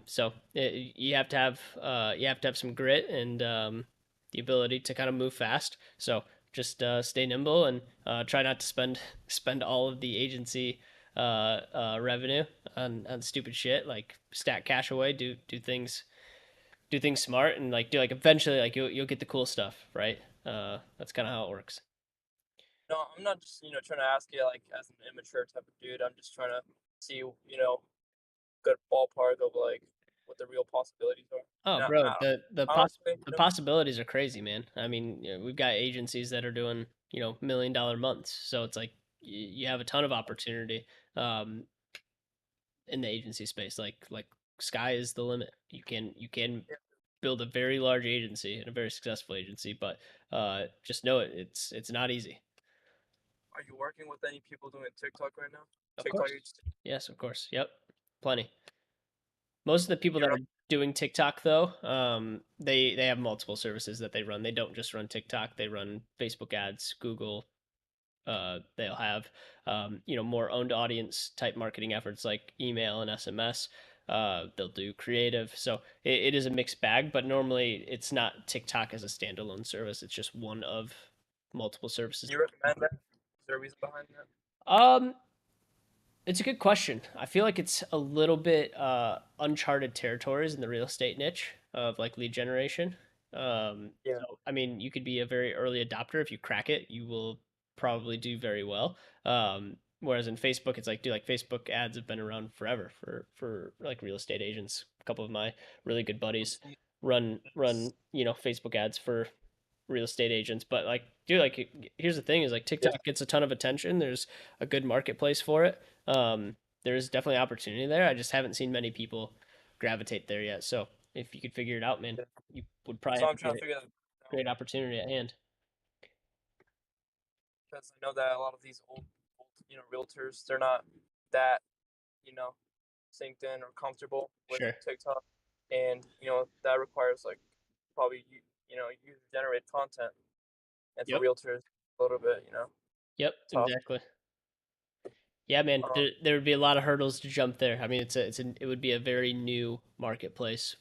So you have to have some grit and the ability to kind of move fast. So just stay nimble and try not to spend all of the agency revenue on stupid shit like stack cash away. Do things smart and like do like eventually like you'll get the cool stuff, right? That's kind of how it works. No, I'm not just trying to ask you like as an immature type of dude. I'm just trying to see good ballpark of like what the real possibilities are. Oh, And bro, honestly, the possibilities are crazy, man. I mean, we've got agencies that are doing $1 million months, so it's like you have a ton of opportunity um, in the agency space. Like sky is the limit. You can yeah. build a very large agency and a very successful agency, but just know it's not easy. Are you working with any people doing TikTok right now? Of TikTok, course, yes, of course, yep, plenty. Most of the people that you're are doing TikTok though, they have multiple services that they run. They don't just run TikTok. They run Facebook ads, Google. they'll have more owned audience type marketing efforts like email and SMS. They'll do creative, so it is a mixed bag. But normally, it's not TikTok as a standalone service. It's just one of multiple services. Do you recommend that? Is there a reason behind that? Um, it's a good question. I feel like it's a little bit uncharted territories in the real estate niche of like lead generation. Yeah. So I mean, you could be a very early adopter. If you crack it, you will probably do very well. Whereas in Facebook, it's like, dude, like Facebook ads have been around forever for like real estate agents. A couple of my really good buddies run Facebook ads for real estate agents. But like, dude, like here's the thing: is like Yeah. TikTok gets a ton of attention. There's a good marketplace for it. There's definitely opportunity there. I just haven't seen many people gravitate there yet. So if you could figure it out, man, Yeah. you would probably So have I'm a trying to figure that out great opportunity at hand. because I know that a lot of these old realtors, they're not that, you know, synced in or comfortable with Sure. TikTok, and that requires like probably user generated content, and for Yep. realtors a little bit Yep. tough. Exactly. Yeah, man. Um, There would be a lot of hurdles to jump there. I mean, it would be a very new marketplace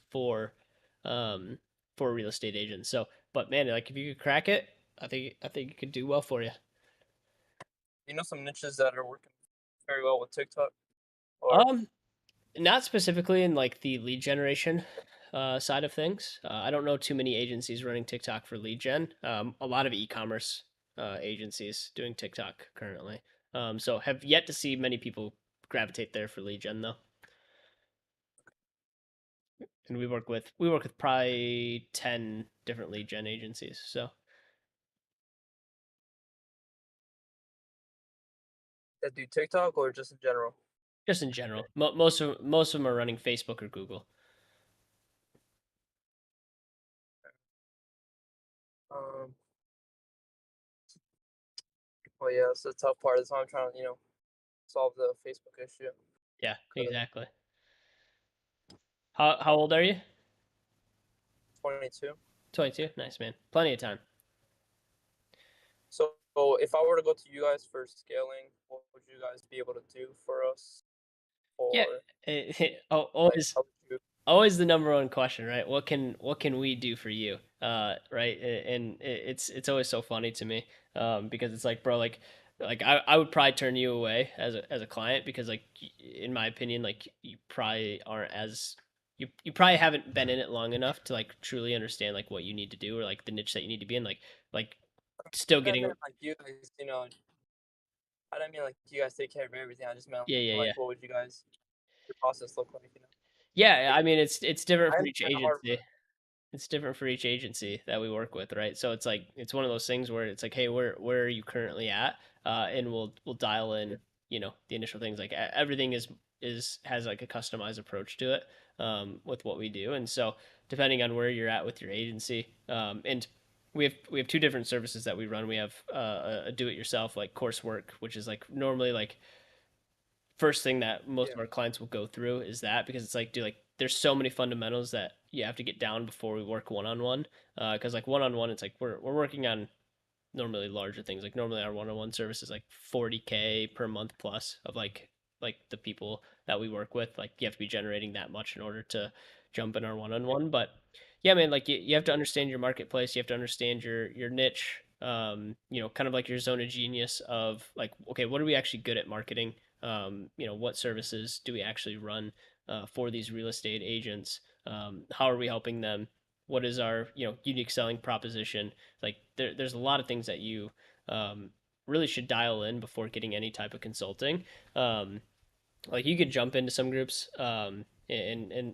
um, for real estate agents. So, but man, like if you could crack it, I think it could do well for you. some niches that are working very well with TikTok, or Um, Not specifically in like the lead generation side of things. I don't know too many agencies running TikTok for lead gen. A lot of e-commerce agencies doing TikTok currently. So have yet to see many people gravitate there for lead gen though. And we work with probably 10 different lead gen agencies. So that do TikTok, or just in general. just in general, most of them are running Facebook or Google. Um, well, yeah, it's the tough part. Is how I'm trying to solve the Facebook issue. Yeah, 'Cause exactly. How old are you? 22. 22. Nice, man. Plenty of time. So if I were to go to you guys for scaling, what would you guys be able to do for us? Yeah. Or like, Always how would you? always the number one question, right? What can we do for you? Right? And it's always so funny to me, because it's like, bro, like I would probably turn you away as a client because like in my opinion, like you probably aren't as you probably haven't been in it long enough to like truly understand like what you need to do or like the niche that you need to be in, like still I didn't getting. mean like you guys, I didn't mean like you guys take care of everything. I just meant Yeah, yeah, yeah. like, what would your process look like? Yeah, Like, I mean it's different I for each understand the hard agency. part. It's different for each agency that we work with, right? So it's like it's one of those things where it's like, hey, where are you currently at? And we'll dial in, the initial things. Like everything is has like a customized approach to it, with what we do. And so depending on where you're at with your agency, and we have two different services that we run. We have a do-it-yourself like coursework, which is like normally like first thing that most Yeah. of our clients will go through is that because it's like, dude, like there's so many fundamentals that you have to get down before we work one on one. Because like one on one, it's like we're working on normally larger things. Like normally our one on one service is like 40K per month plus of like the people that we work with. Like you have to be generating that much in order to jump in our one on one. But yeah, man, like you have to understand your marketplace. You have to understand your niche. Kind of like your zone of genius of like, okay, what are we actually good at marketing? What services do we actually run for these real estate agents? How are we helping them? What is our unique selling proposition? Like there's a lot of things that you um, really should dial in before getting any type of consulting. Like you could jump into some groups, and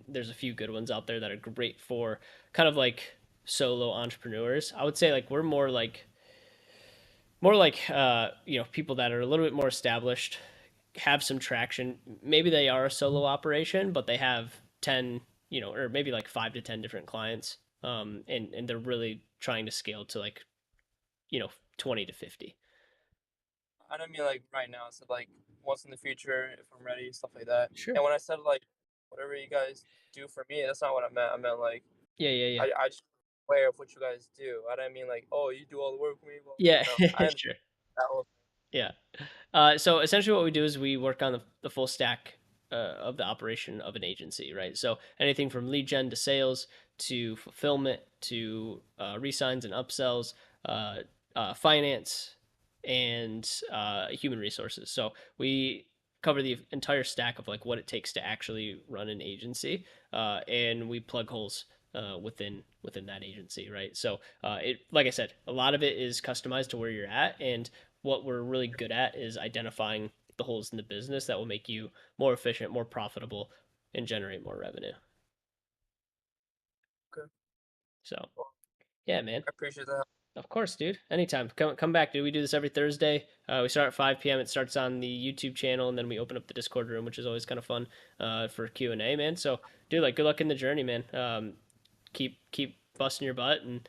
there's a few good ones out there that are great for kind of like solo entrepreneurs. I would say like we're more like people that are a little bit more established, have some traction. Maybe they are a solo operation, but they have 10, or maybe like 5 to 10 different clients, and they're really trying to scale to like 20 to 50. I don't mean like right now. I said like once in the future if I'm ready, stuff like that. Sure. And when I said like whatever you guys do for me, that's not what I meant. I meant like Yeah, yeah, yeah. I just aware of what you guys do. I didn't mean like, oh, you do all the work for me. Well, Yeah, I understand sure. that whole thing. Yeah. So essentially, what we do is we work on the full stack of the operation of an agency, right? So anything from lead gen to sales to fulfillment to resigns and upsells, uh, finance, and human resources. So we cover the entire stack of like what it takes to actually run an agency, and we plug holes within that agency, right? So it, like I said, a lot of it is customized to where you're at, and what we're really good at is identifying the holes in the business that will make you more efficient, more profitable, and generate more revenue. Okay. So Well, yeah, man. I appreciate that. Of course, dude. Anytime. Come back, dude. We do this every Thursday. We start at 5 p.m. It starts on the YouTube channel, and then we open up the Discord room, which is always kind of fun for Q&A, man. So, dude, like, good luck in the journey, man. Keep busting your butt, and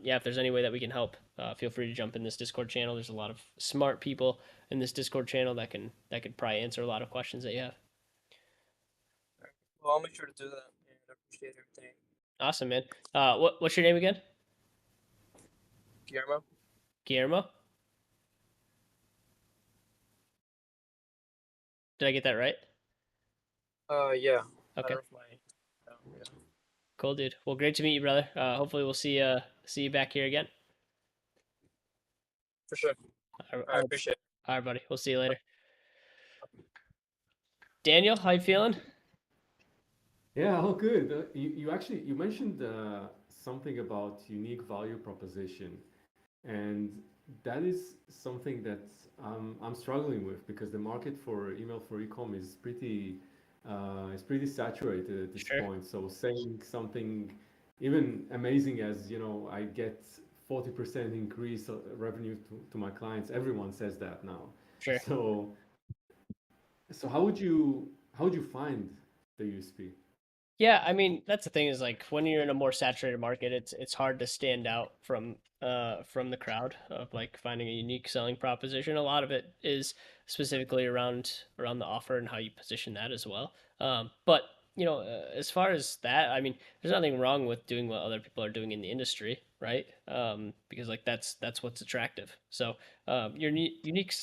yeah, if there's any way that we can help, feel free to jump in this Discord channel. There's a lot of smart people in this Discord channel that could probably answer a lot of questions that you have. All right. Well, I'll make sure to do that, and I appreciate everything. Awesome, man. What's your name again? Guillermo? Guillermo. Did I get that right? Yeah. I don't Okay. know if my. Yeah. Cool, dude. Well, great to meet you, brother. Hopefully, we'll see you back here again. For sure. I All right, appreciate it. all right, buddy. We'll see you later. Daniel, how you feeling? Yeah, oh, good. You actually you mentioned something about unique value proposition, and that is something that I'm struggling with because the market for email for ecom is pretty saturated at this Sure, point. So saying something even amazing as, you know, I get 40% increase revenue to my clients, everyone says that now. sure. So how would you find the USP? Yeah, I mean that's the thing is like when you're in a more saturated market, it's hard to stand out from the crowd of like finding a unique selling proposition. A lot of it is specifically around the offer and how you position that as well. But you know, as far as that, I mean, there's nothing wrong with doing what other people are doing in the industry, right? Because like that's what's attractive. So your unique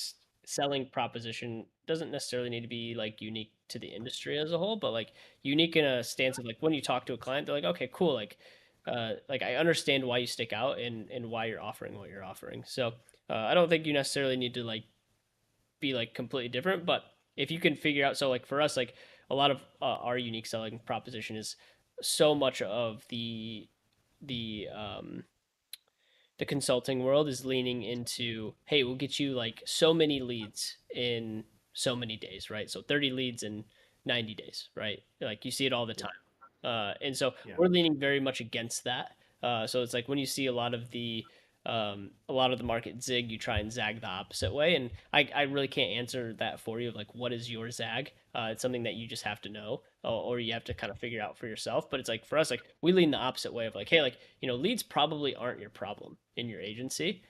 selling proposition doesn't necessarily need to be like unique to the industry as a whole, but like unique in a stance of like when you talk to a client, they're like, okay, cool, like I understand why you stick out and why you're offering what you're offering. So I don't think you necessarily need to like be like completely different, but if you can figure out, so like for us, like a lot of our unique selling proposition is so much of the the consulting world is leaning into, hey, we'll get you like so many leads in so many days, right? So 30 leads in 90 days, right? Like you see it all the Yeah, time. And so yeah. we're leaning very much against that. So it's like when you see a lot of the market zig, you try and zag the opposite way. And I really can't answer that for you. Of like, what is your zag? It's something that you just have to know, or you have to kind of figure out for yourself. But it's like for us, like we lean the opposite way of like, hey, like you know, leads probably aren't your problem in your agency.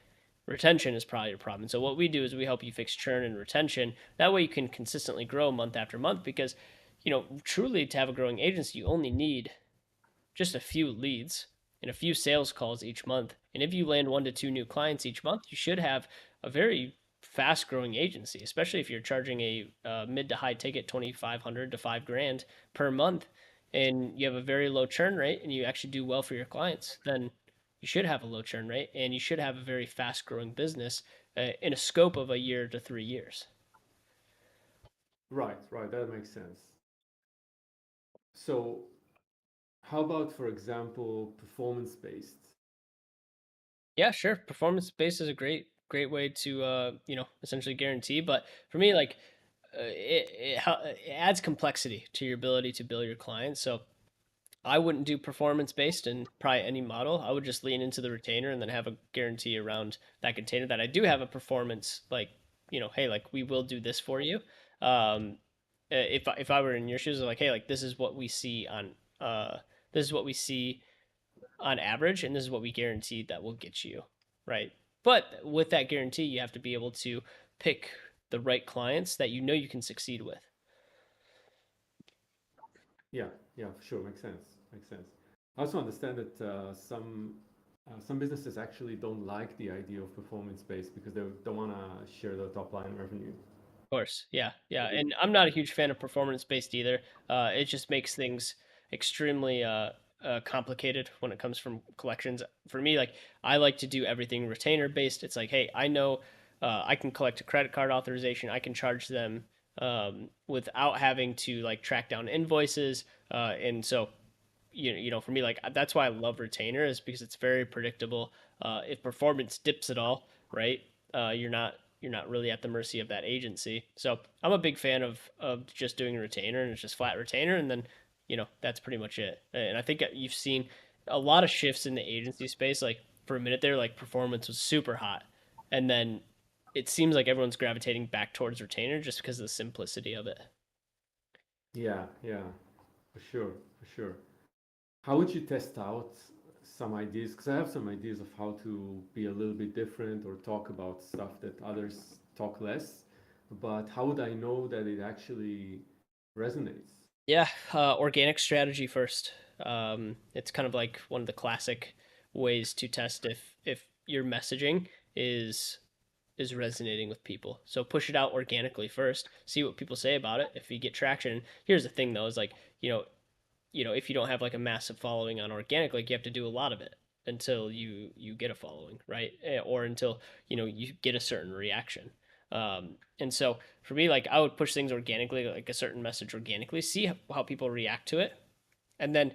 Retention is probably your problem. So what we do is we help you fix churn and retention. That way you can consistently grow month after month because, you know, truly to have a growing agency, you only need just a few leads and a few sales calls each month. And if you land 1 to 2 new clients each month, you should have a very fast growing agency, especially if you're charging a mid to high ticket 2,500 to 5 grand per month and you have a very low churn rate and you actually do well for your clients, then you should have a low churn rate and you should have a very fast growing business in a scope of a year to 3 years. Right, right. That makes sense. So how about, for example, performance based? Yeah, sure. Performance based is a great way to you know, essentially guarantee. But for me, like it adds complexity to your ability to bill your clients. So I wouldn't do performance based in probably any model. I would just lean into the retainer and then have a guarantee around that container that I do have a performance like, you know, hey, like we will do this for you. If I were in your shoes, like, hey, like uh this is what we see on average, and this is what we guarantee that will get you, right? But with that guarantee, you have to be able to pick the right clients that you know you can succeed with. Yeah, yeah, for sure. Makes sense. Makes sense. I also understand that some Some businesses actually don't like the idea of performance based because they don't want to share the top line revenue. Course, yeah, yeah, and I'm not a huge fan of performance based either. It just makes things extremely complicated when it comes from collections. For me, like I like to do everything retainer based. It's like, hey, I know I can collect a credit card authorization. I can charge them without having to like track down invoices, and so for me, like that's why I love retainer is because it's very predictable. If performance dips at all, right, you're not really at the mercy of that agency. So I'm a big fan of just doing a retainer and it's just flat retainer, and then that's pretty much it. And I think you've seen a lot of shifts in the agency space. Like for a minute there, like performance was super hot, and then it seems like everyone's gravitating back towards retainer just because of the simplicity of it. Yeah, yeah, for sure, for sure. How would you test out some ideas? Because I have some ideas of how to be a little bit different or talk about stuff that others talk less. But how would I know that it actually resonates? Yeah, organic strategy first. It's kind of like one of the classic ways to test if your messaging is is resonating with people. So push it out organically first. See what people say about it. If you get traction, here's the thing though: is like if you don't have like a massive following on organic, like you have to do a lot of it until you get a following, right? Or until you get a certain reaction. And so for me, like I would push things organically, like a certain message organically, see how people react to it, and then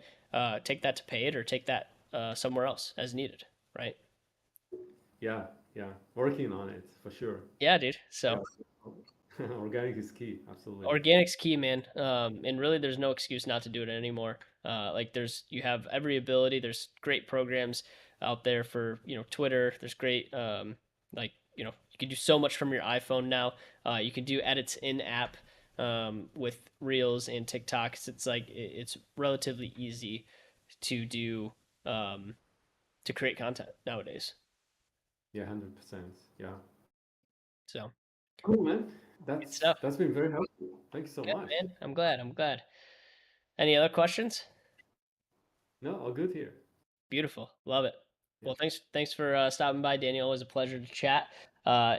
take that to paid or take that somewhere else as needed, right? Yeah, yeah, working on it for sure. Yeah, dude. Yeah, So organic is key, absolutely. organic's key, man. And really, there's no excuse not to do it anymore. Like you have every ability. There's great programs out there for Twitter. There's great like you can do so much from your iPhone now. You can do edits in app with Reels and TikToks. It's like it's relatively easy to do um, to create content nowadays. Yeah, 100%. Yeah. So Cool, man. good stuff. That's been very helpful. Thank you so Good much. man. I'm glad. I'm glad. Any other questions? No, all good here. Beautiful. Love it. Yeah. Well, thanks for stopping by, Daniel. Always a pleasure to chat. Uh,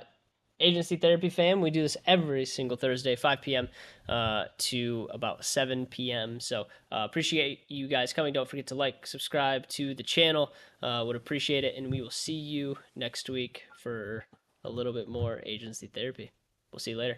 Agency Therapy fam, we do this every single Thursday, 5 p.m. To about 7 p.m. So appreciate you guys coming. Don't forget to like, subscribe to the channel. Would appreciate it. And we will see you next week for a little bit more agency therapy. We'll see you later.